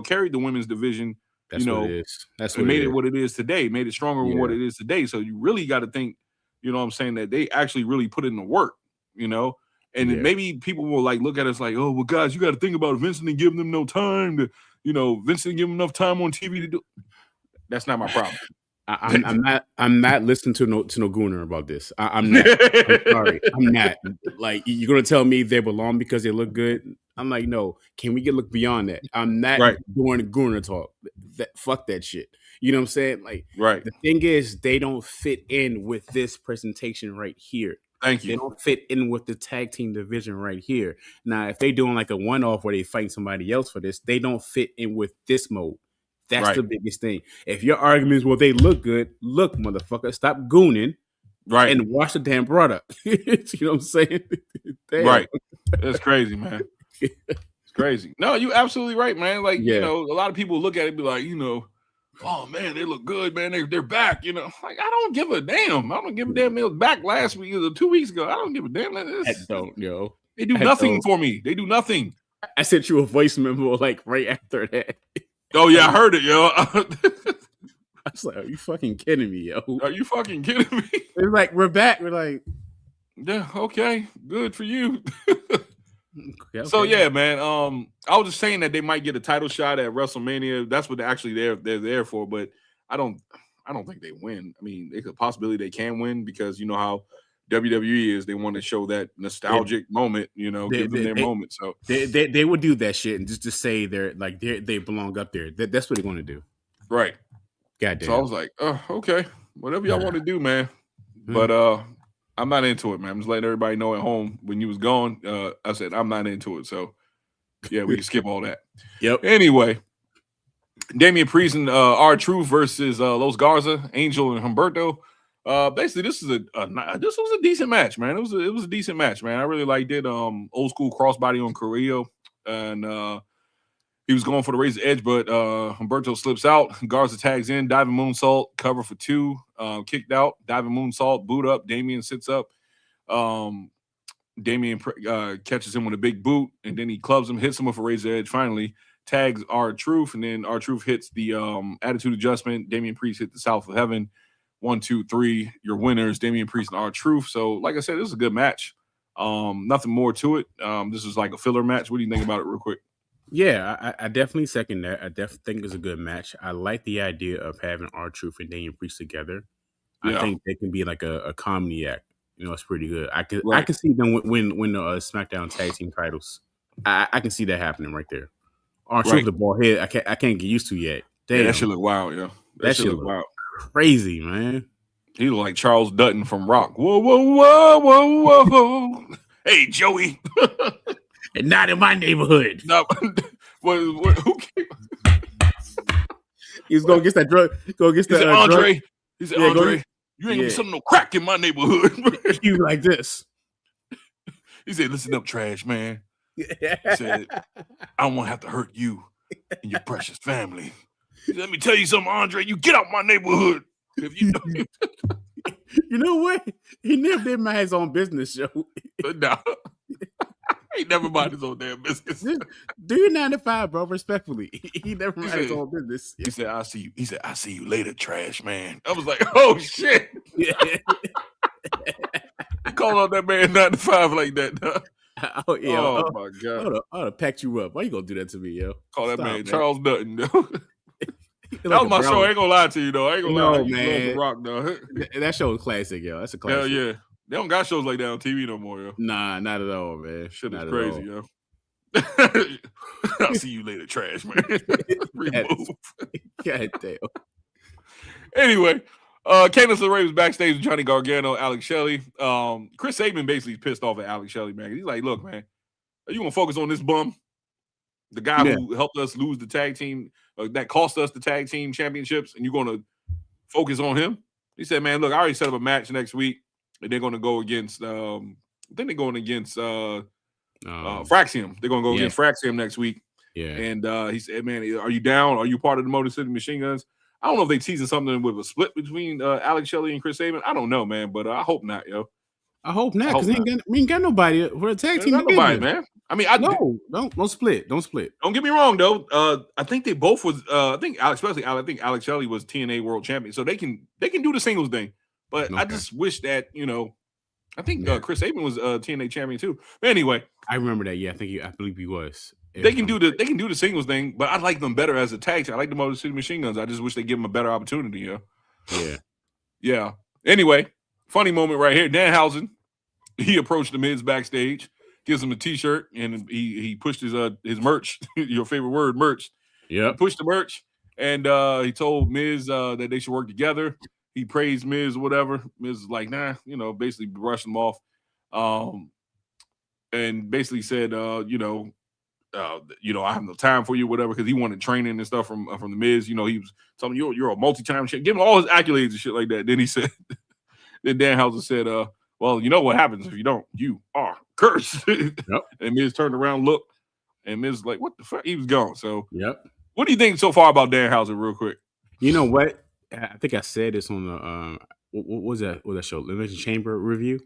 carried the women's division. That's what it is. That's what made it what it is today. Made it stronger than what it is today. So you really got to think, what I'm saying, that they actually really put in the work, and maybe people will like look at us like, oh well, guys, you got to think about Vincent and giving them no time to, Vincent give them enough time on TV to do. That's not my problem. I'm not listening to no Gooner about this. I'm not. I'm sorry. I'm not. Like, you're gonna tell me they belong because they look good? I'm like, no. Can we look beyond that? I'm not doing the Gooner talk. Fuck that shit. You know what I'm saying? Like, the thing is, they don't fit in with this presentation right here. Thank you. They don't fit in with the tag team division right here. Now, if they doing like a one-off where they fight somebody else for this, they don't fit in with this mode. That's the biggest thing. If your argument is, well, they look good, look, motherfucker, stop gooning and watch the damn product. You know what I'm saying? Damn. Right. That's crazy, man. It's crazy. No, you absolutely right, man. Like, a lot of people look at it and be like, oh, man, they look good, man. They're back, Like, I don't give a damn. I don't give a damn. They was back last week or 2 weeks ago. I don't give a damn. I don't, yo. They do nothing for me. They do nothing. I sent you a voice memo like right after that. Oh yeah, I heard it, yo. I was like, "Are you fucking kidding me, yo? Are you fucking kidding me?" It's like we're back. We're like, yeah, okay, good for you. okay. So yeah, man. I was just saying that they might get a title shot at WrestleMania. That's what they're there for. But I don't think they win. I mean, it's a possibility they can win because you know how WWE is. They want to show that nostalgic moment. You know, give them their moment. So they would do that shit and just to say they belong up there. That's what they're going to do. Right. Goddamn. So I was like, oh, okay, whatever y'all want to do, man. But I'm not into it, man. I'm just letting everybody know at home when you was gone. I said I'm not into it. So yeah, we can skip all that. Yep. Anyway, Damian Priest and R-Truth versus Los Garza, Angel and Humberto. Basically, this was a decent match, man. It was a decent match, man. I really liked it. Old school crossbody on Carrillo, and he was going for the razor edge, but Humberto slips out. Garza tags in, diving moonsault, cover for 2, kicked out, diving moonsault, boot up. Damian sits up. Damian catches him with a big boot, and then he clubs him, hits him with a razor edge. Finally, tags R-Truth, and then R-Truth hits the attitude adjustment. Damian Priest hit the South of Heaven. 1, 2, 3. Your winners, Damian Priest and R-Truth. So, like I said, this is a good match. Nothing more to it. This is like a filler match. What do you think about it, real quick? Yeah, I definitely second that. I definitely think it's a good match. I like the idea of having R-Truth and Damian Priest together. I think they can be like a comedy act. You know, it's pretty good. I can see them win the SmackDown tag team titles. I can see that happening right there. R-Truth the ball head. I can't get used to yet. Damn, yeah, that shit look wild, yo. That shit look wild. Crazy, man. He look like Charles Dutton from Rock. Whoa, whoa, whoa, whoa, whoa. Hey, Joey. And not in my neighborhood. No, who came? He's going to get that drug. Go get that Andre. Drug. He said, Andre, you ain't gonna be selling no crack in my neighborhood. He was like this. He said, listen up, trash man. He said, I don't want to have to hurt you and your precious family. He said, let me tell you something, Andre. You get out my neighborhood. If you don't. You know what? He never did mind his own business, yo. No. He never mind his own damn business. Do your 9 to 5, bro. Respectfully, he never mind his own business. He said, "I see you." He said, "I see you later, trash man." I was like, "Oh shit!" Yeah. Call out that man 9 to 5 like that. Huh? Oh yeah. Oh my god! I would have packed you up. Why you gonna do that to me, yo? Call that man Charles Dutton. That was my show. I ain't gonna lie to you though. I ain't gonna lie. Man, Rock though. That show is classic, yo. That's a classic. Hell yeah. They don't got shows like that on TV no more, yo. Nah, not at all, man. Shit is crazy, yo. I'll see you later, trash man. Remove. God damn. Anyway, Candice LeRae was backstage with Johnny Gargano, Alex Shelley. Chris Sabin basically pissed off at Alex Shelley, man. He's like, look, man, are you gonna focus on this bum? The guy who helped us lose the tag team, that cost us the tag team championships, and you're gonna focus on him? He said, man, look, I already set up a match next week. And they're going to go against, I think they're going against Fraxium. They're going to go against Fraxium next week. Yeah. And he said, man, are you down? Are you part of the Motor City Machine Guns? I don't know if they teasing something with a split between Alex Shelley and Chris Sabin. I don't know, man, but I hope not, yo. I hope not, because we ain't got nobody for a tag team. Nobody, man. I mean, don't split. Don't split. Don't get me wrong, though. I think they both was. I think Alex Shelley was TNA World Champion, so they can do the singles thing. But I just wish that, I think Chris Sabin was TNA champion too. But anyway, I remember that. Yeah, I believe he was. They can do the singles thing, but I like them better as a tag team. I like the Motor City Machine Guns. I just wish they give them a better opportunity. Yeah. Anyway, funny moment right here. Danhausen, he approached the Miz backstage, gives him a T-shirt, and he pushed his merch. Your favorite word, merch. Yeah. Pushed the merch, and he told Miz that they should work together. He praised Miz or whatever. Miz is like, nah, basically brushed him off. And basically said, I have no time for you, whatever, because he wanted training and stuff from the Miz. He was telling him, you're a multi-time shit, give him all his accolades and shit like that. Then he said, then Danhausen said, well, you know what happens if you don't? You are cursed. Yep. And Miz turned around, looked, and Miz was like, what the fuck? He was gone. So, what do you think so far about Danhausen, real quick? You know what? I think I said this on the what was that show? Elimination Chamber review.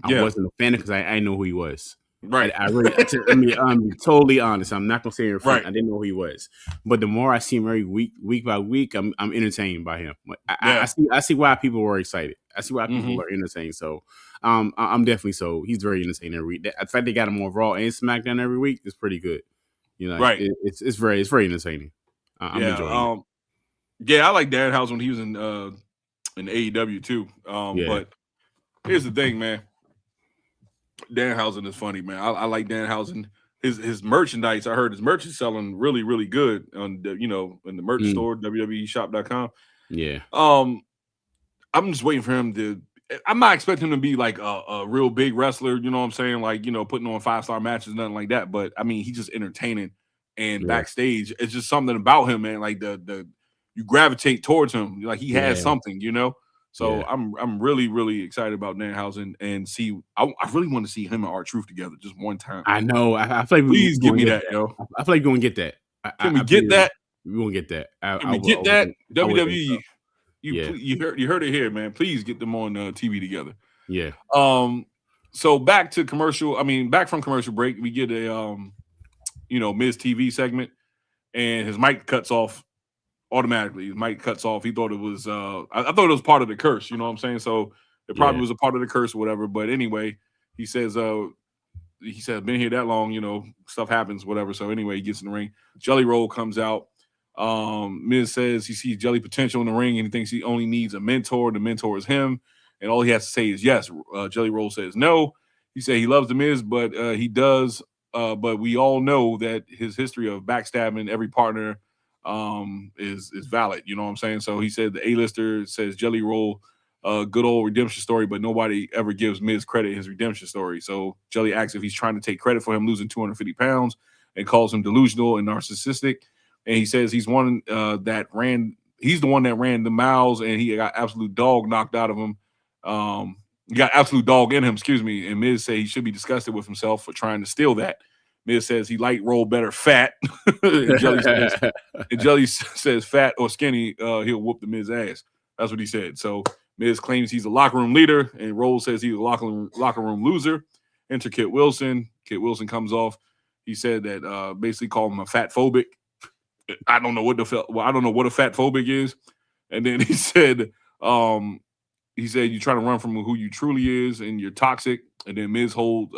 I wasn't a fan because I know who he was. Right. I really, I mean, I'm totally honest. I'm not gonna say in front. Right. I didn't know who he was, but the more I see him every week by week, I'm entertained by him. I see why people were excited. I see why people are entertained. So, I'm definitely so. He's very entertaining every week. The fact they got him on Raw and SmackDown every week is pretty good. You know, right? It's very entertaining. I'm enjoying it. Yeah, I like Danhausen when he was in AEW too. But here's the thing, man. Danhausen is funny, man. I like Danhausen. His merchandise, I heard his merch is selling really, really good on the, in the merch store, WWEshop.com. Yeah. I'm just waiting for him to. I'm not expecting him to be like a real big wrestler, you know what I'm saying? Like, putting on 5-star matches, nothing like that. But I mean, he's just entertaining, and backstage, it's just something about him, man. Like you gravitate towards him, like he has something, So I'm really, really excited about Danhausen and see. I really want to see him and R-Truth together just one time. I know. I feel like please give me that, yo. I feel like you're gonna get that. Can we get that? We won't get that. Can we get that? WWE. You heard it here, man. Please get them on TV together. Yeah. So back from commercial break, we get a Miz TV segment, and his mic cuts off automatically. His mic cuts off. He thought it was I thought it was part of the curse, you know what I'm saying? So it probably was a part of the curse or whatever. But anyway, he says I've been here that long, stuff happens, whatever. So anyway, he gets in the ring. Jelly Roll comes out. Miz says he sees Jelly potential in the ring and he thinks he only needs a mentor. The mentor is him, and all he has to say is yes. Jelly Roll says no. He said he loves the Miz, but he does. But we all know that his history of backstabbing every partner is valid. You know what I'm saying? So he said the A-lister says Jelly Roll, good old redemption story, but nobody ever gives Miz credit his redemption story. So Jelly asks if he's trying to take credit for him losing 250 pounds and calls him delusional and narcissistic. And he says he's the one that ran the miles, and he got absolute dog knocked out of him. He got absolute dog in him, excuse me. And Miz said he should be disgusted with himself for trying to steal that. Miz says he liked Roll better fat. and Jelly says fat or skinny, he'll whoop the Miz ass. That's what he said. So Miz claims he's a locker room leader, and Roll says he's a locker room loser. Enter Kit Wilson. Kit Wilson comes off. He said that basically called him a fat phobic. I don't know what a fat phobic is. And then he said you're trying to run from who you truly is and you're toxic. And then Miz hold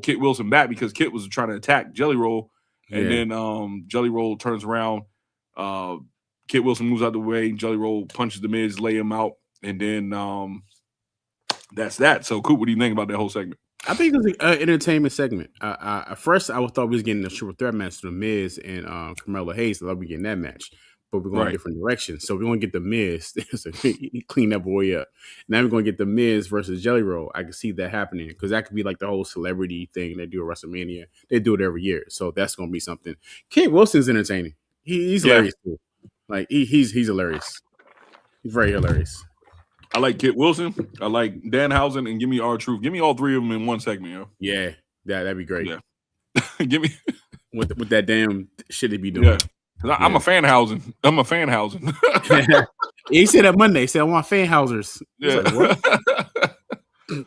Kit Wilson back because Kit was trying to attack Jelly Roll. And then Jelly Roll turns around. Kit Wilson moves out the way. Jelly Roll punches the Miz, lay him out. And then that's that. So, Coop, what do you think about that whole segment? I think it was an entertainment segment. At first, I thought we was getting a triple threat match to the Miz and Carmelo Hayes. I thought we were getting that match, but we're going in different directions. So we're going to get the Miz. So clean that boy up. Now we're going to get the Miz versus Jelly Roll. I can see that happening because that could be like the whole celebrity thing they do at WrestleMania. They do it every year, so that's going to be something. Kit Wilson's entertaining. He's hilarious too. Like he's hilarious. He's very hilarious. I like Kit Wilson. I like Danhausen, and give me R-Truth. Give me all three of them in one segment, yo. Yeah, that'd be great. Yeah, give me with that damn shit they be doing. Yeah, I'm a Fanhausen. He said that Monday. He said I want Fanhausers. Yeah. Like, what?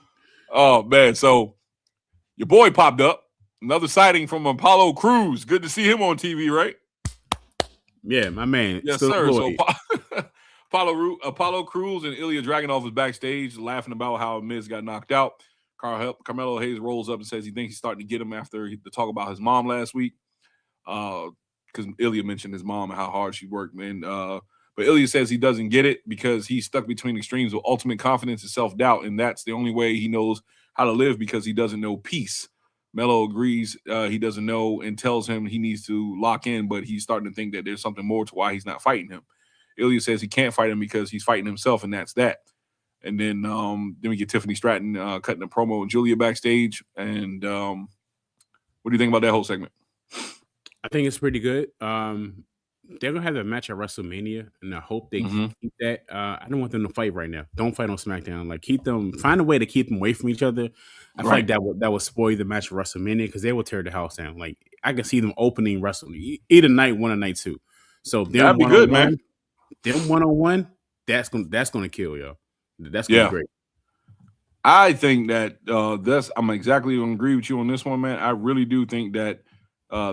Oh man, so your boy popped up. Another sighting from Apollo Crews. Good to see him on TV, right? Yeah, my man. Yes, sir. So Apollo Crews and Ilya Dragunov was backstage laughing about how Miz got knocked out. Carmelo Hayes rolls up and says he thinks he's starting to get him after the talk about his mom last week. Because Ilya mentioned his mom and how hard she worked, man. But Ilya says he doesn't get it because he's stuck between extremes of ultimate confidence and self-doubt, and that's the only way he knows how to live because he doesn't know peace. Melo agrees he doesn't know and tells him he needs to lock in, but he's starting to think that there's something more to why he's not fighting him. Ilya says he can't fight him because he's fighting himself, and that's that. And then we get Tiffany Stratton cutting a promo with Julia backstage. And what do you think about that whole segment? I think it's pretty good. They're gonna have a match at WrestleMania, and I hope they keep that. I don't want them to fight right now. Don't fight on SmackDown. Like find a way to keep them away from each other. I feel like that would spoil the match at WrestleMania because they will tear the house down. Like I can see them opening WrestleMania either night one or night two. So that'd be good, man. Them 1-on-1, that's gonna kill, yo. That's gonna be great. I think that I'm exactly going to agree with you on this one, man. I really do think that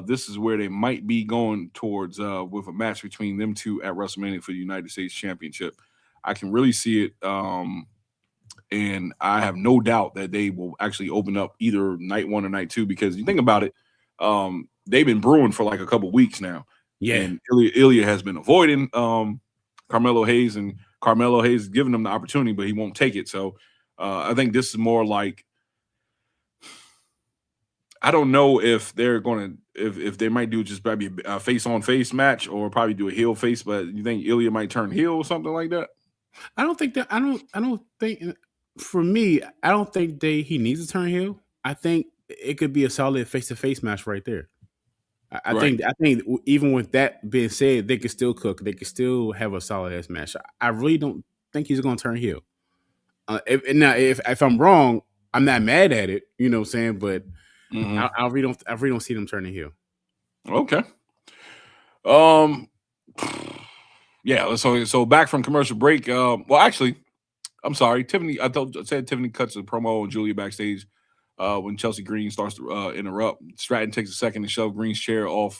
this is where they might be going towards with a match between them two at WrestleMania for the United States Championship. I can really see it, and I have no doubt that they will actually open up either night 1 or night 2, because you think about it, they've been brewing for like a couple weeks now. Yeah, and Ilya has been avoiding Carmelo Hayes, and Carmelo Hayes is giving him the opportunity, but he won't take it. So I think this is more like, I don't know if they're going to, if they might do just probably a face on face match or probably do a heel face, but you think Ilya might turn heel or something like that? I don't think that. I don't think. For me, I don't think he needs to turn heel. I think it could be a solid face to face match right there. I think even with that being said, they could still cook. They could still have a solid ass match. I really don't think he's going to turn heel. If I'm wrong, I'm not mad at it. You know what I'm saying? But I really don't see them turning heel. Okay. Yeah. So back from commercial break. Well, actually, I'm sorry, Tiffany. I said Tiffany cuts a promo on Julia backstage. When Chelsea Green starts to interrupt, Stratton takes a second to shove Green's chair off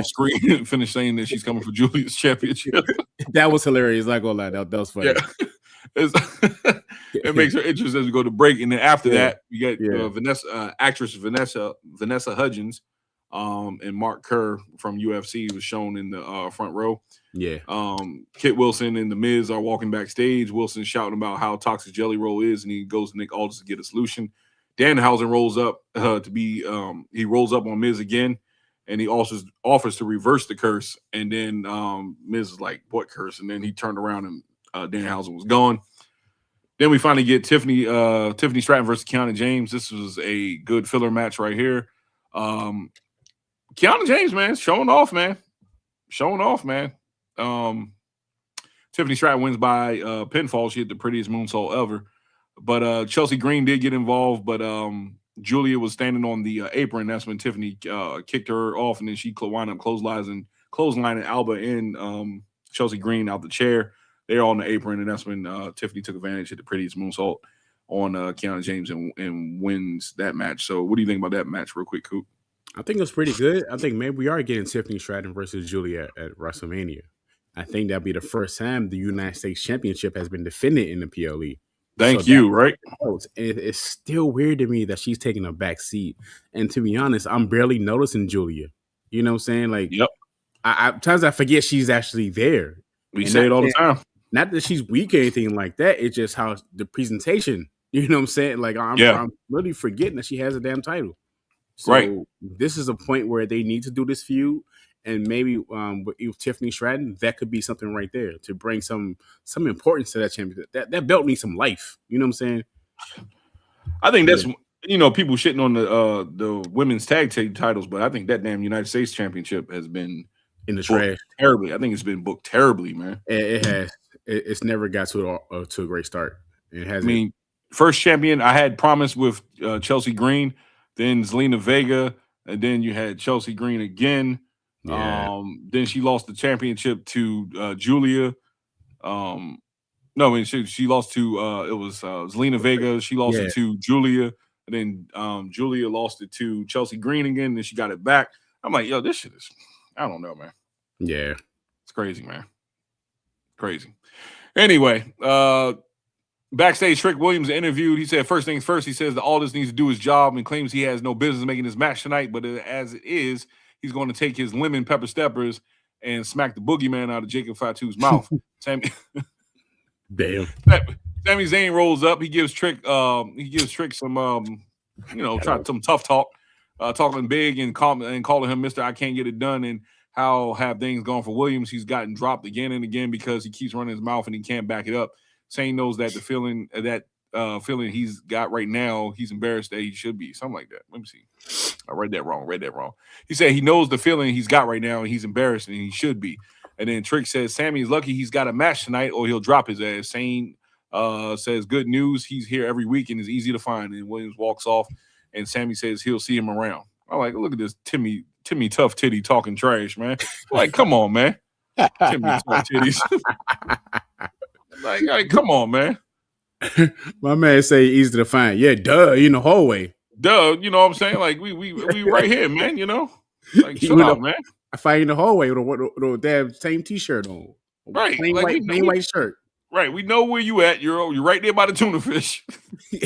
screen and finish saying that she's coming for Julia's championship. That was hilarious. Not gonna lie, that was funny. Yeah. It makes her interested as we go to break, and then after that, we get actress Vanessa Hudgens, and Mark Kerr from UFC was shown in the front row. Yeah. Kit Wilson and The Miz are walking backstage. Wilson's shouting about how toxic Jelly Roll is, and he goes to Nick Aldis to get a solution. Danhausen rolls up he rolls up on Miz again, and he also offers to reverse the curse. And then Miz is like, "What curse?" And then he turned around and Danhausen was gone. Then we finally get Tiffany Stratton versus Kiana James. This was a good filler match right here. Kiana James, man, showing off, man. Tiffany Stratton wins by pinfall. She hit the prettiest moonsault ever. But Chelsea Green did get involved, but Julia was standing on the apron. That's when Tiffany kicked her off, and then she wound up clotheslining Alba and Chelsea Green out the chair. They're on the apron, and that's when Tiffany took advantage of the prettiest moonsault on Kiana James and wins that match. So what do you think about that match real quick, Coop? I think it was pretty good. I think maybe we are getting Tiffany Stratton versus Julia at WrestleMania. I think that'll be the first time the United States Championship has been defended in the PLE. Thank you, right? It's still weird to me that she's taking a back seat. And to be honest, I'm barely noticing Julia. You know what I'm saying? Like, yep. Times I forget she's actually there. We say it all the time. Not that she's weak or anything like that. It's just how the presentation, you know what I'm saying? Like, I'm really forgetting that she has a damn title. So this is a point where they need to do this feud. And maybe with Tiffany Stratton, that could be something right there to bring some importance to that championship. That belt needs some life. You know what I'm saying? I think that's people shitting on the women's tag team titles, but I think that damn United States Championship has been in the trash terribly. I think it's been booked terribly, man. It has. It's never got to a great start. It hasn't. I mean, first champion I had promised with Chelsea Green, then Zelina Vega, and then you had Chelsea Green again. Yeah. Then she lost the championship to Julia. She lost to it was Zelina Vega. She lost it to Julia, and then Julia lost it to Chelsea Green again. Then she got it back. I'm like, yo, this shit is, I don't know, man. Yeah, it's crazy, man. Crazy. Anyway, backstage, Trick Williams interviewed. He said, first things first, he says that Aldis needs to do his job and claims he has no business making this match tonight, but as it is, he's going to take his lemon pepper steppers and smack the boogeyman out of Jacob Fatu's mouth. Sami Zayn rolls up. He gives Trick some some tough talk, talking big and calling him Mr. I can't get it done, and how have things gone for Williams. He's gotten dropped again and again because he keeps running his mouth and he can't back it up. Zayn knows that the feeling he's got right now, he's embarrassed that he should be. Something like that. Let me see. I read that wrong. He said he knows the feeling he's got right now and he's embarrassed and he should be. And then Trick says Sami is lucky he's got a match tonight or he'll drop his ass. Zayn says good news. He's here every week and is easy to find. And Williams walks off and Sami says he'll see him around. I'm like, look at this Timmy Tough Titty talking trash, man. Like, come on, man. Timmy Tough Titties. like, come on, man. My man say easy to find. Yeah, duh, in the hallway. Duh, you know what I'm saying? Like we right here, man. You know, like chill out, man. I find in the hallway with a damn same T-shirt on, right? Plain like white shirt. Right, we know where you at. You're right there by the tuna fish.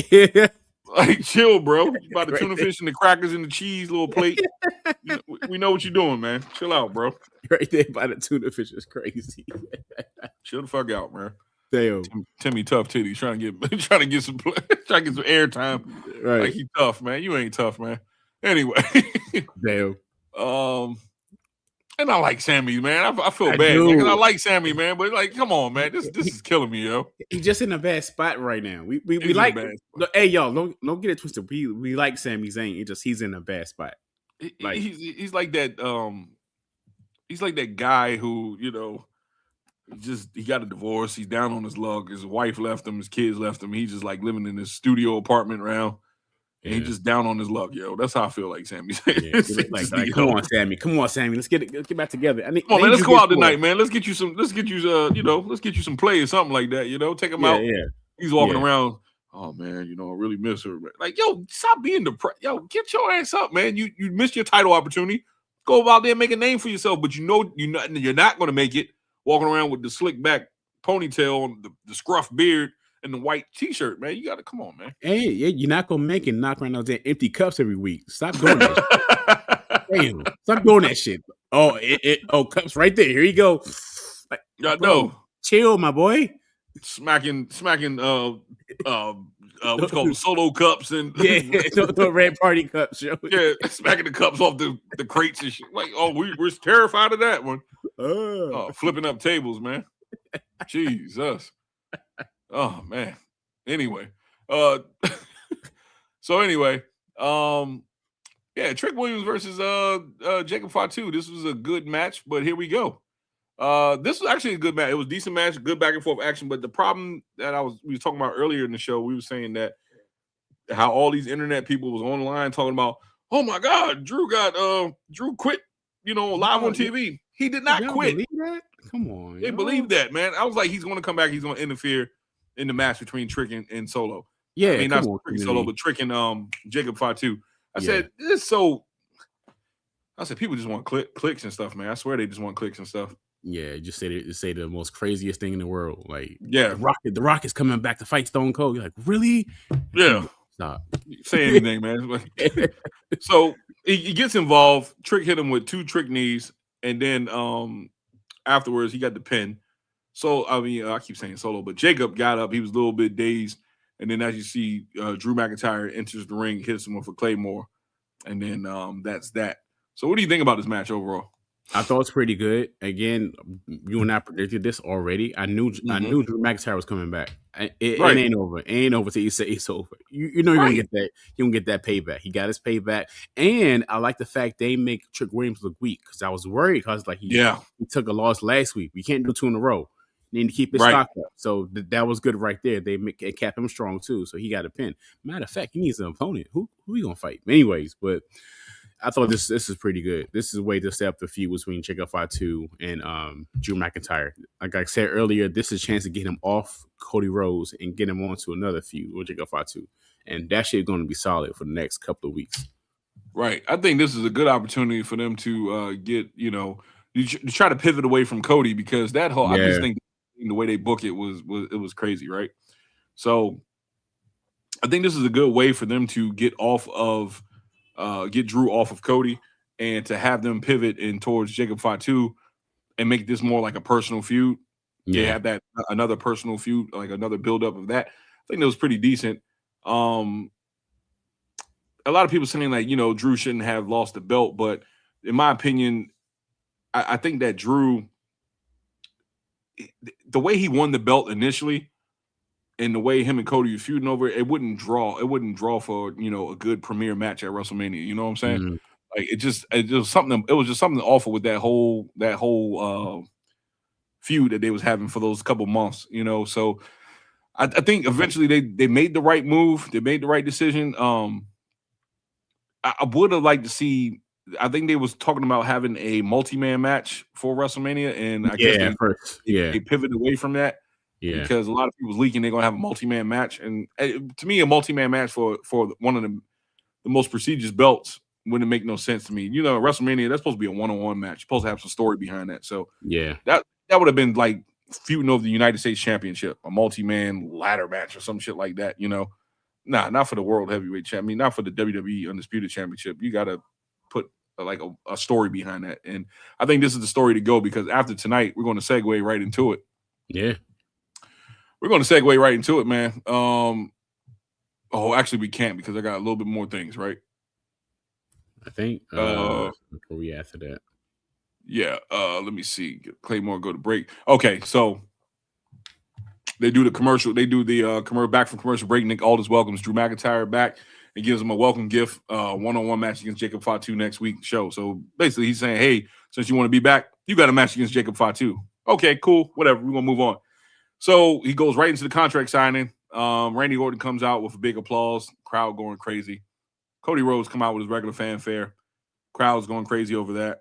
Yeah, like chill, bro. By the right tuna there. fish and the crackers and the cheese, little plate. We know what you're doing, man. Chill out, bro. Right there by the tuna fish is crazy. Chill the fuck out, man. Damn. Timmy Tough Titties trying to get some airtime. Right. Like he tough, man. You ain't tough, man. Anyway. Damn. And I like Sammy, man. I feel bad because I like Sammy, man. But like, come on, man. This is killing me, yo. He's just in a bad spot right now. We like. Hey, y'all, don't get it twisted. We like Sami Zayn. He's in a bad spot. Like he's like that. He's like that guy who he got a divorce. He's down on his luck. His wife left him. His kids left him. He's just like living in this studio apartment around. And he's just down on his luck, yo. That's how I feel like Sammy. Yeah, come on, Sammy. Let's get back together. Come on, man. Let's go out tonight, man. Let's get you some play or something like that. Take him out. Yeah. He's walking around. Oh man, I really miss her. Like, yo, stop being depressed. Yo, get your ass up, man. You missed your title opportunity. Go out there and make a name for yourself. But you're not going to make it walking around with the slick back ponytail and the scruff beard and the white T-shirt, man. You got to come on, man. Hey, you're not gonna make it knock around those empty cups every week. Stop doing that. Damn, stop doing that shit. Oh, cups right there. Here you go. Like, no, chill, my boy. Smacking. What's called solo cups and the red party cups. Yo. Yeah, smacking the cups off the crates and shit. Like, we're terrified of that one. Flipping up tables, man. Jesus. Oh man. Anyway, Trick Williams versus Jacob Fatu. This was a good match, but here we go. This was actually a good match. It was a decent match, good back and forth action. But the problem that we were talking about earlier in the show, we were saying that how all these internet people was online talking about, oh my God, Drew quit, live on TV. He did not quit. Believe that? Come on, they believe that, man. I was like, he's going to come back. He's going to interfere in the match between Trick and Solo. Yeah, I mean, not Trick and Solo, but Trick and Jacob Fatu. I said, people just want clicks and stuff, man. I swear they just want clicks and stuff. Yeah, just say the most craziest thing in the world. Like, yeah, the Rock is coming back to fight Stone Cold. You're like, really? Yeah. Stop. Say anything, man. So he gets involved. Trick hit him with 2 trick knees, and then afterwards he got the pin. So I mean, I keep saying Solo, but Jacob got up. He was a little bit dazed, and then as you see, Drew McIntyre enters the ring, hits him with a Claymore, and then that's that. So what do you think about this match overall? I thought it's pretty good. Again, you and I predicted this already. I knew Drew McIntyre was coming back. It ain't over. It ain't over till you say it's over. You know you're gonna get that. You're gonna get that payback. He got his payback, and I like the fact they make Trick Williams look weak because I was worried because he took a loss last week. We can't do 2 in a row. Need to keep his stock up. So that was good right there. They kept him strong too. So he got a pin. Matter of fact, he needs an opponent. Who he gonna fight? Anyways, but I thought this is pretty good. This is a way to set up the feud between Jacob Fatu and Drew McIntyre. Like I said earlier, this is a chance to get him off Cody Rhodes and get him onto another feud with Jacob Fatu. And that shit is going to be solid for the next couple of weeks. Right. I think this is a good opportunity for them to get, you try to pivot away from Cody because that whole I just think the way they book it was crazy, right? So I think this is a good way for them to get Drew off of Cody and to have them pivot in towards Jacob Fatu and make this more like a personal feud. Yeah, have that another personal feud, like another buildup of that. I think that was pretty decent. A lot of people saying like, Drew shouldn't have lost the belt, but in my opinion, I think that Drew, the way he won the belt initially and the way him and Cody were feuding over it wouldn't draw for, a good premier match at WrestleMania. You know what I'm saying? Mm-hmm. Like it was something awful with that whole feud that they was having for those couple months, So I think eventually they made the right move. They made the right decision. I would have liked to see, I think they was talking about having a multi-man match for WrestleMania, and I guess they pivoted away from that. because a lot of people's leaking they're gonna have a multi-man match, and to me, a multi-man match for one of the most prestigious belts wouldn't make no sense to me. You know, WrestleMania, that's supposed to be a one-on-one match. You're supposed to have some story behind that. So that would have been like feuding over the United States Championship, a multi-man ladder match or some shit like that. You know, not for the World Heavyweight Champion. I mean, not for the WWE Undisputed Championship. You got to put like a story behind that. And I think this is the story to go, because after tonight, we're going to segue right into it. Yeah. We're going to segue right into it, man. Oh, actually, we can't, because I got a little bit more things, right? I think before we after that. Yeah, let me see. Claymore go to break. Okay, so they do the commercial. They do the commercial back from commercial break. Nick Aldis welcomes Drew McIntyre back and gives him a welcome gift, one-on-one match against Jacob Fatu next week's show. So basically, he's saying, hey, since you want to be back, you got a match against Jacob Fatu. Okay, cool, whatever. We're gonna move on. So he goes right into the contract signing. Randy Orton comes out with a big applause, crowd going crazy. Cody Rhodes come out with his regular fanfare. Crowd's going crazy over that.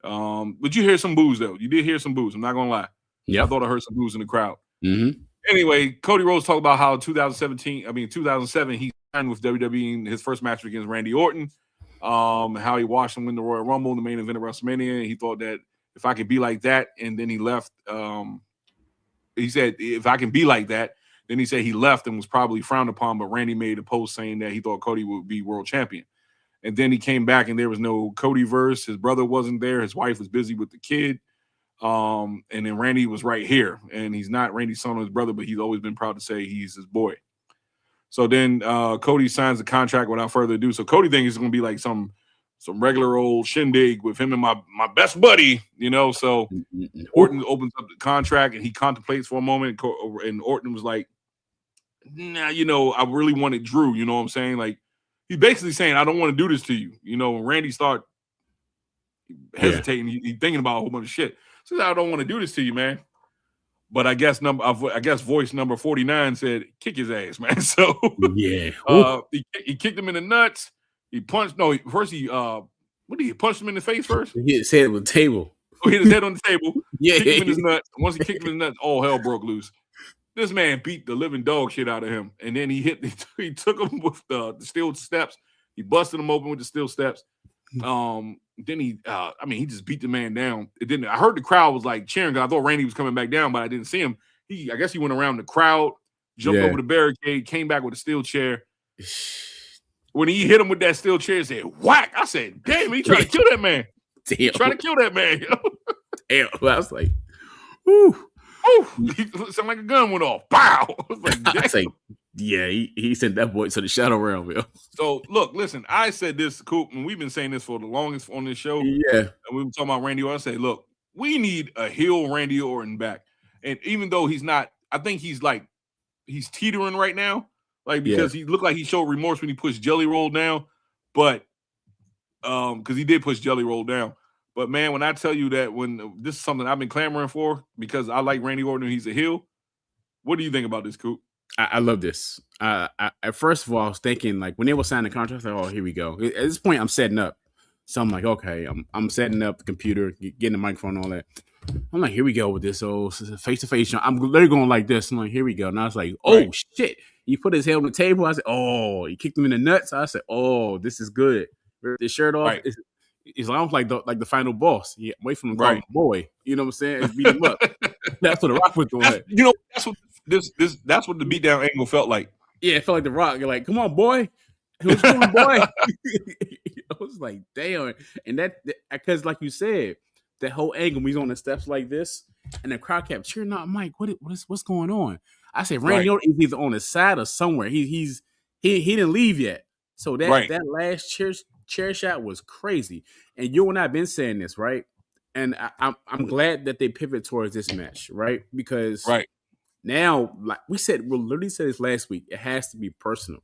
But you hear some boos, though. You did hear some boos. I'm not going to lie. Yeah, I thought I heard some boos in the crowd. Mm-hmm. Anyway, Cody Rhodes talked about how 2007, he signed with WWE in his first match against Randy Orton. How he watched him win the Royal Rumble in the main event of WrestleMania. And he thought that if I could be like that, and then he left. He said, if I can be like that, then he said he left and was probably frowned upon, but Randy made a post saying that he thought Cody would be world champion. And then he came back and there was no Cody verse. His brother wasn't there. His wife was busy with the kid. And then Randy was right here. And he's not Randy's son or his brother, but he's always been proud to say he's his boy. So then Cody signs the contract without further ado. So Cody thinks it's going to be like some regular old shindig with him and my best buddy, you know. So Orton opens up the contract and he contemplates for a moment. And Orton was like, nah, you know, I really wanted Drew, you know what I'm saying? Like, he's basically saying, I don't want to do this to you. You know, when Randy started hesitating, he's thinking about a whole bunch of shit. So I don't want to do this to you, man. But I guess voice number 49 said, kick his ass, man. So he kicked him in the nuts. He punched. No, first he punched him in the face first? He hit his head on the table. Oh, he hit his head on the table. Kicked him in his nuts. Once he kicked him in the nuts, all hell broke loose. This man beat the living dog shit out of him. And then he took him with the steel steps. He busted him open with the steel steps. Then he just beat the man down. I heard the crowd was like cheering because I thought Randy was coming back down, but I didn't see him. I guess he went around the crowd, jumped over the barricade, came back with a steel chair. When he hit him with that steel chair, he said, whack. I said, damn, he trying to kill that man. Damn. Trying to kill that man. Damn. I was like, whoo. He sounded like a gun went off. Pow! I was like, I say, yeah, he sent that boy to the shadow realm, yo. So look, listen, I said this, Coop, and we've been saying this for the longest on this show. Yeah. And we were talking about Randy Orton. I said, look, we need a heel Randy Orton back. And even though he's not, I think he's teetering right now. Like, because he looked like he showed remorse when he pushed Jelly Roll down. But because he did push Jelly Roll down. But man, when I tell you that this is something I've been clamoring for because I like Randy Orton and he's a heel. What do you think about this, Coop? I love this. First of all, I was thinking like when they were signing the contract, I was like, oh, here we go. At this point, I'm setting up. So I'm like, okay, I'm setting up the computer, getting the microphone, all that. I'm like, here we go with this face to face. I'm literally going like this. I'm like, here we go. And I was like, oh shit. He put his head on the table. I said, oh, he kicked him in the nuts. I said, oh, this is good. Ripped his shirt off. Right. It's almost like the final boss. He wait for him to call him boy. You know what I'm saying? And beat him up. That's what the Rock was doing. You know, that's what that's what the beatdown angle felt like. Yeah, it felt like the Rock. You're like, come on, boy. Who's going, boy? I was like, damn. And that because like you said, that whole angle when he's on the steps like this, and the crowd kept cheering out. I'm like, what's going on? I said, Randy Orton is either on the side or somewhere. He didn't leave yet. So that last chair shot was crazy. And you and I have been saying this, right? And I'm glad that they pivot towards this match, right? Because now, like we literally said this last week, it has to be personal.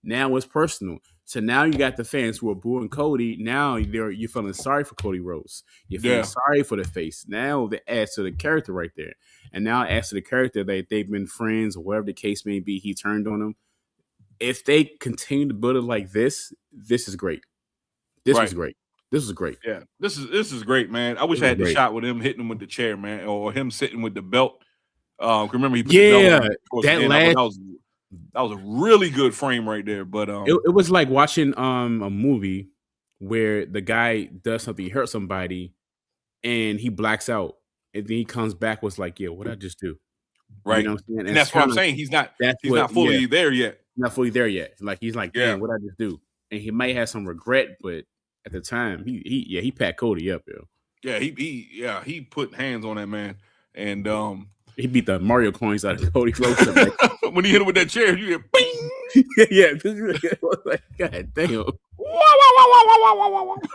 Now it's personal. So now you got the fans who are booing Cody. Now you're feeling sorry for Cody Rhodes. You're feeling sorry for the face. Now that adds to the character right there. And now it adds to the character that they've been friends or whatever the case may be. He turned on them. If they continue to build it like this is great. This is great. This is great. Yeah, this is great, man. I wish I had the shot with him hitting him with the chair, man, or him sitting with the belt. Remember he put the belt on that was a really good frame right there. But it was like watching a movie where the guy does something, he hurts somebody, and he blacks out, and then he comes back was like, "Yeah, what did I just do?" Right, you know what I'm saying? And that's what I'm saying. He's not fully there yet. Not fully there yet. Like he's like, "Damn, what did I just do?" And he might have some regret, but at the time, he packed Cody up, yo. Yeah, he put hands on that man, and he beat the Mario coins out of Cody Rhodes. When he hit him with that chair, you hear bing. Yeah, like, God damn. Hit him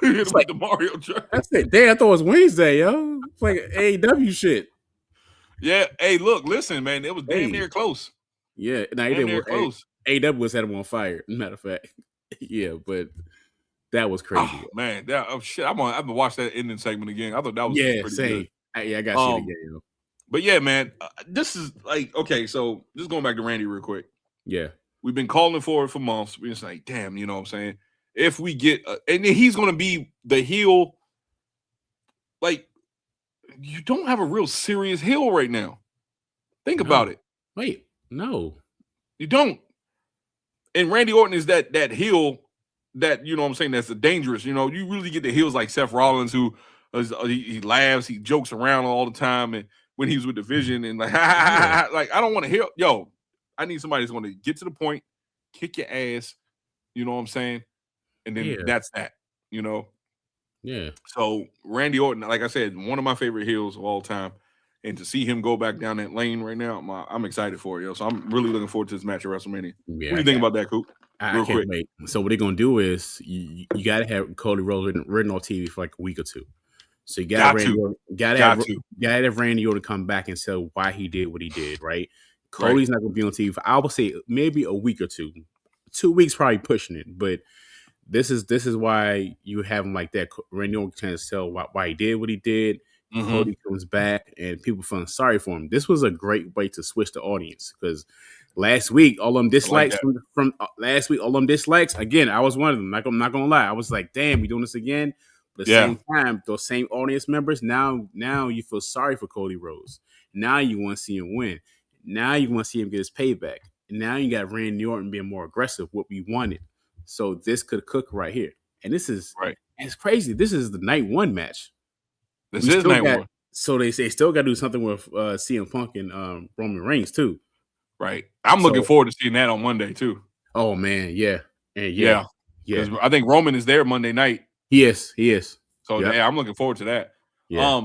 with the Mario chair. I said, damn, I thought it was Wednesday, yo. It's like AEW shit. Yeah, hey, look, listen, man, it was damn near close. Yeah, now damn near close. AEW was had him on fire. Matter of fact, yeah, but that was crazy. Oh, man, shit. I'm gonna watch that ending segment again. I thought that was pretty same. Good. I got you again. Yo. But yeah, man, this is like okay. So just going back to Randy real quick. Yeah, we've been calling for it for months. We're just like, damn, you know what I'm saying? If we get, and then he's gonna be the heel. Like, you don't have a real serious heel right now. Think about it. Wait, no, you don't. And Randy Orton is that heel that, you know what I'm saying, that's dangerous. You know, you really get the heels like Seth Rollins, who he laughs, he jokes around all the time, and when he was with the Vision and like, like I don't want to hear. Yo, I need somebody that's going to get to the point, kick your ass. You know what I'm saying? And then that's that. You know. Yeah. So Randy Orton, like I said, one of my favorite heels of all time. And to see him go back down that lane right now, I'm excited for it, yo. So I'm really looking forward to this match at WrestleMania. Yeah, what do you think about that, Coop? I can't wait. So what they're gonna do is you got to have Cody Rhodes written on TV for like a week or two. So you got to have Randy Orton come back and say why he did what he did, right? Cody's not gonna be on TV for, I would say, maybe a week or two. 2 weeks probably pushing it, but this is why you have him like that. Randy Orton trying to tell why he did what he did. Mm-hmm. Cody comes back and people feeling sorry for him. This was a great way to switch the audience because last week all them dislikes from last week, all them dislikes again. I was one of them. I'm not gonna lie. I was like, damn, we doing this again. But at the same time, those same audience members now you feel sorry for Cody Rhodes. Now you want to see him win. Now you want to see him get his payback. And now you got Randy Orton being more aggressive, what we wanted. So this could cook right here. And this is it's crazy. This is the night one match. This is night one. So they say still got to do something with CM Punk and Roman Reigns too. Right. I'm looking forward to seeing that on Monday too. Oh man, yeah. And yeah. I think Roman is there Monday night. He is. So yeah, I'm looking forward to that. Yeah.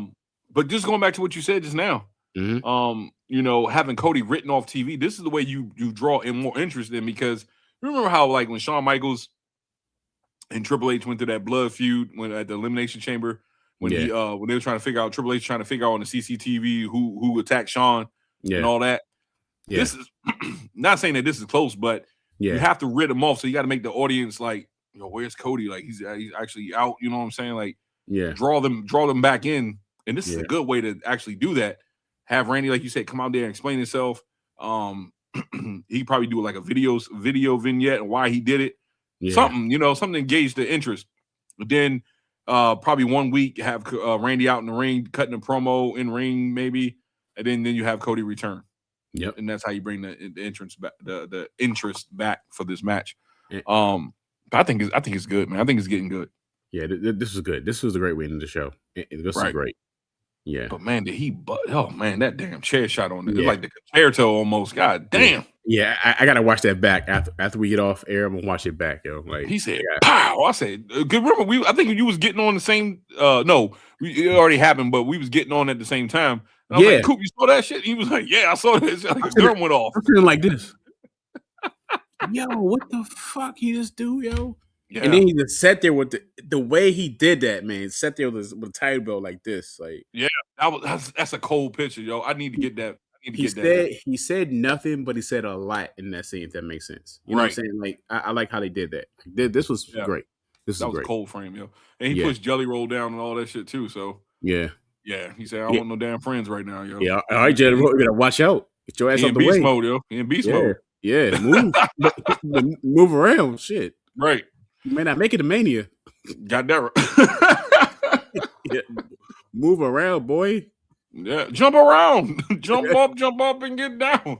But just going back to what you said just now, you know, having Cody written off TV, this is the way you draw in more interest in, because remember how like when Shawn Michaels and Triple H went through that blood feud when at the Elimination Chamber, when he when they were trying to figure out, Triple H trying to figure out on the CCTV who attacked Shawn and all that. Yeah. This is not saying that this is close, but you have to rid him off. So you got to make the audience like, you know, where's Cody? Like he's actually out. You know what I'm saying? Like, draw them back in. And this is a good way to actually do that. Have Randy, like you said, come out there and explain himself. He probably do like a video vignette and why he did it. Yeah. Something to engage the interest. But then probably 1 week have Randy out in the ring, cutting a promo in ring maybe, and then you have Cody return. Yep. And that's how you bring the entrance back, the interest back for this match. Yeah. But I think it's good, man. I think it's getting good. Yeah, this was good. This was a great way into the show. This is great. Yeah. But man, that damn chair shot on it. It's like the concerto almost. God damn. Yeah, I gotta watch that back after we get off air. I'm gonna watch it back, yo. Like he said, pow. I said, remember I think you was getting on the same. No, it already happened, but we was getting on at the same time. And I was like, Coop, you saw that shit? He was like, yeah, I saw that shit. Like, the gun went off. I'm feeling like this. Yo, what the fuck he just do, yo? Yeah. And then he just sat there with the way he did that, man. Sat there with a title belt like this, like that's a cold picture, yo. I need to get that. He said nothing, but he said a lot in that scene. If that makes sense, you know what I'm saying? Like I like how they did that. This was great. That was a cold frame, yo. And he pushed Jelly Roll down and all that shit too. So yeah. He said, I don't want no damn friends right now, yo. Yeah, all right, Jelly Roll, you gotta watch out. Get your ass up the way. Mode, yo. He in beast mode. Yeah, move around, shit. Right. You may not make it to Mania. Got that right. Move around, boy. Yeah, jump around, jump up, and get down.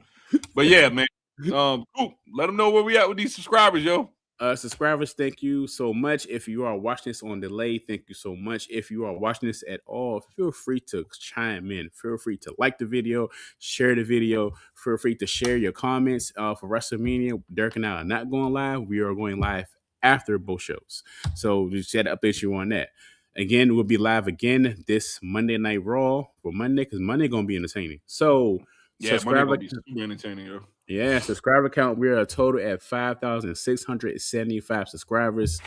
But yeah, man. Cool. Let them know where we at with these subscribers, yo. Subscribers, thank you so much. If you are watching this on delay, thank you so much. If you are watching this at all, feel free to chime in. Feel free to like the video, share the video. Feel free to share your comments for WrestleMania. Dirk and I are not going live. We are going live after both shows. So just had to update you on that. Again, we'll be live again this Monday Night Raw for Monday because Monday going to be entertaining. So yeah, Monday going to be super entertaining, yo. Yeah, subscriber count. We're a total at 5,675 subscribers.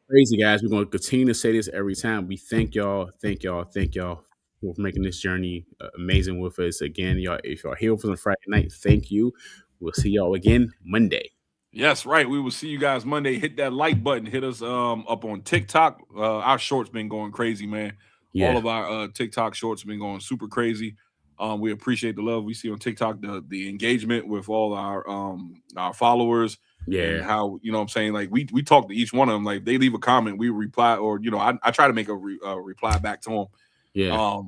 Crazy, guys. We're going to continue to say this every time. We thank y'all for making this journey amazing with us. Again, y'all, if y'all here for the Friday night, thank you. We'll see y'all again Monday. Yes, right. We will see you guys Monday. Hit that like button. Hit us up on TikTok. Our shorts been going crazy, man. Yeah. All of our TikTok shorts have been going super crazy. We appreciate the love we see on TikTok, the engagement with all our followers. Yeah. And how, you know what I'm saying? Like we talk to each one of them. Like they leave a comment, we reply, or you know, I try to make a reply back to them. Yeah.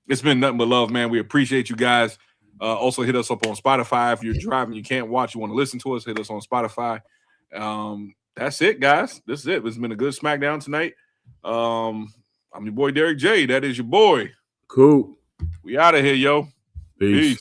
It's been nothing but love, man. We appreciate you guys. Also hit us up on Spotify. If you're driving, you can't watch, you want to listen to us, hit us on Spotify. That's it, guys. This is it. It's been a good Smackdown tonight. I'm your boy Derek J. That is your boy. Cool. We out of here, yo. Peace.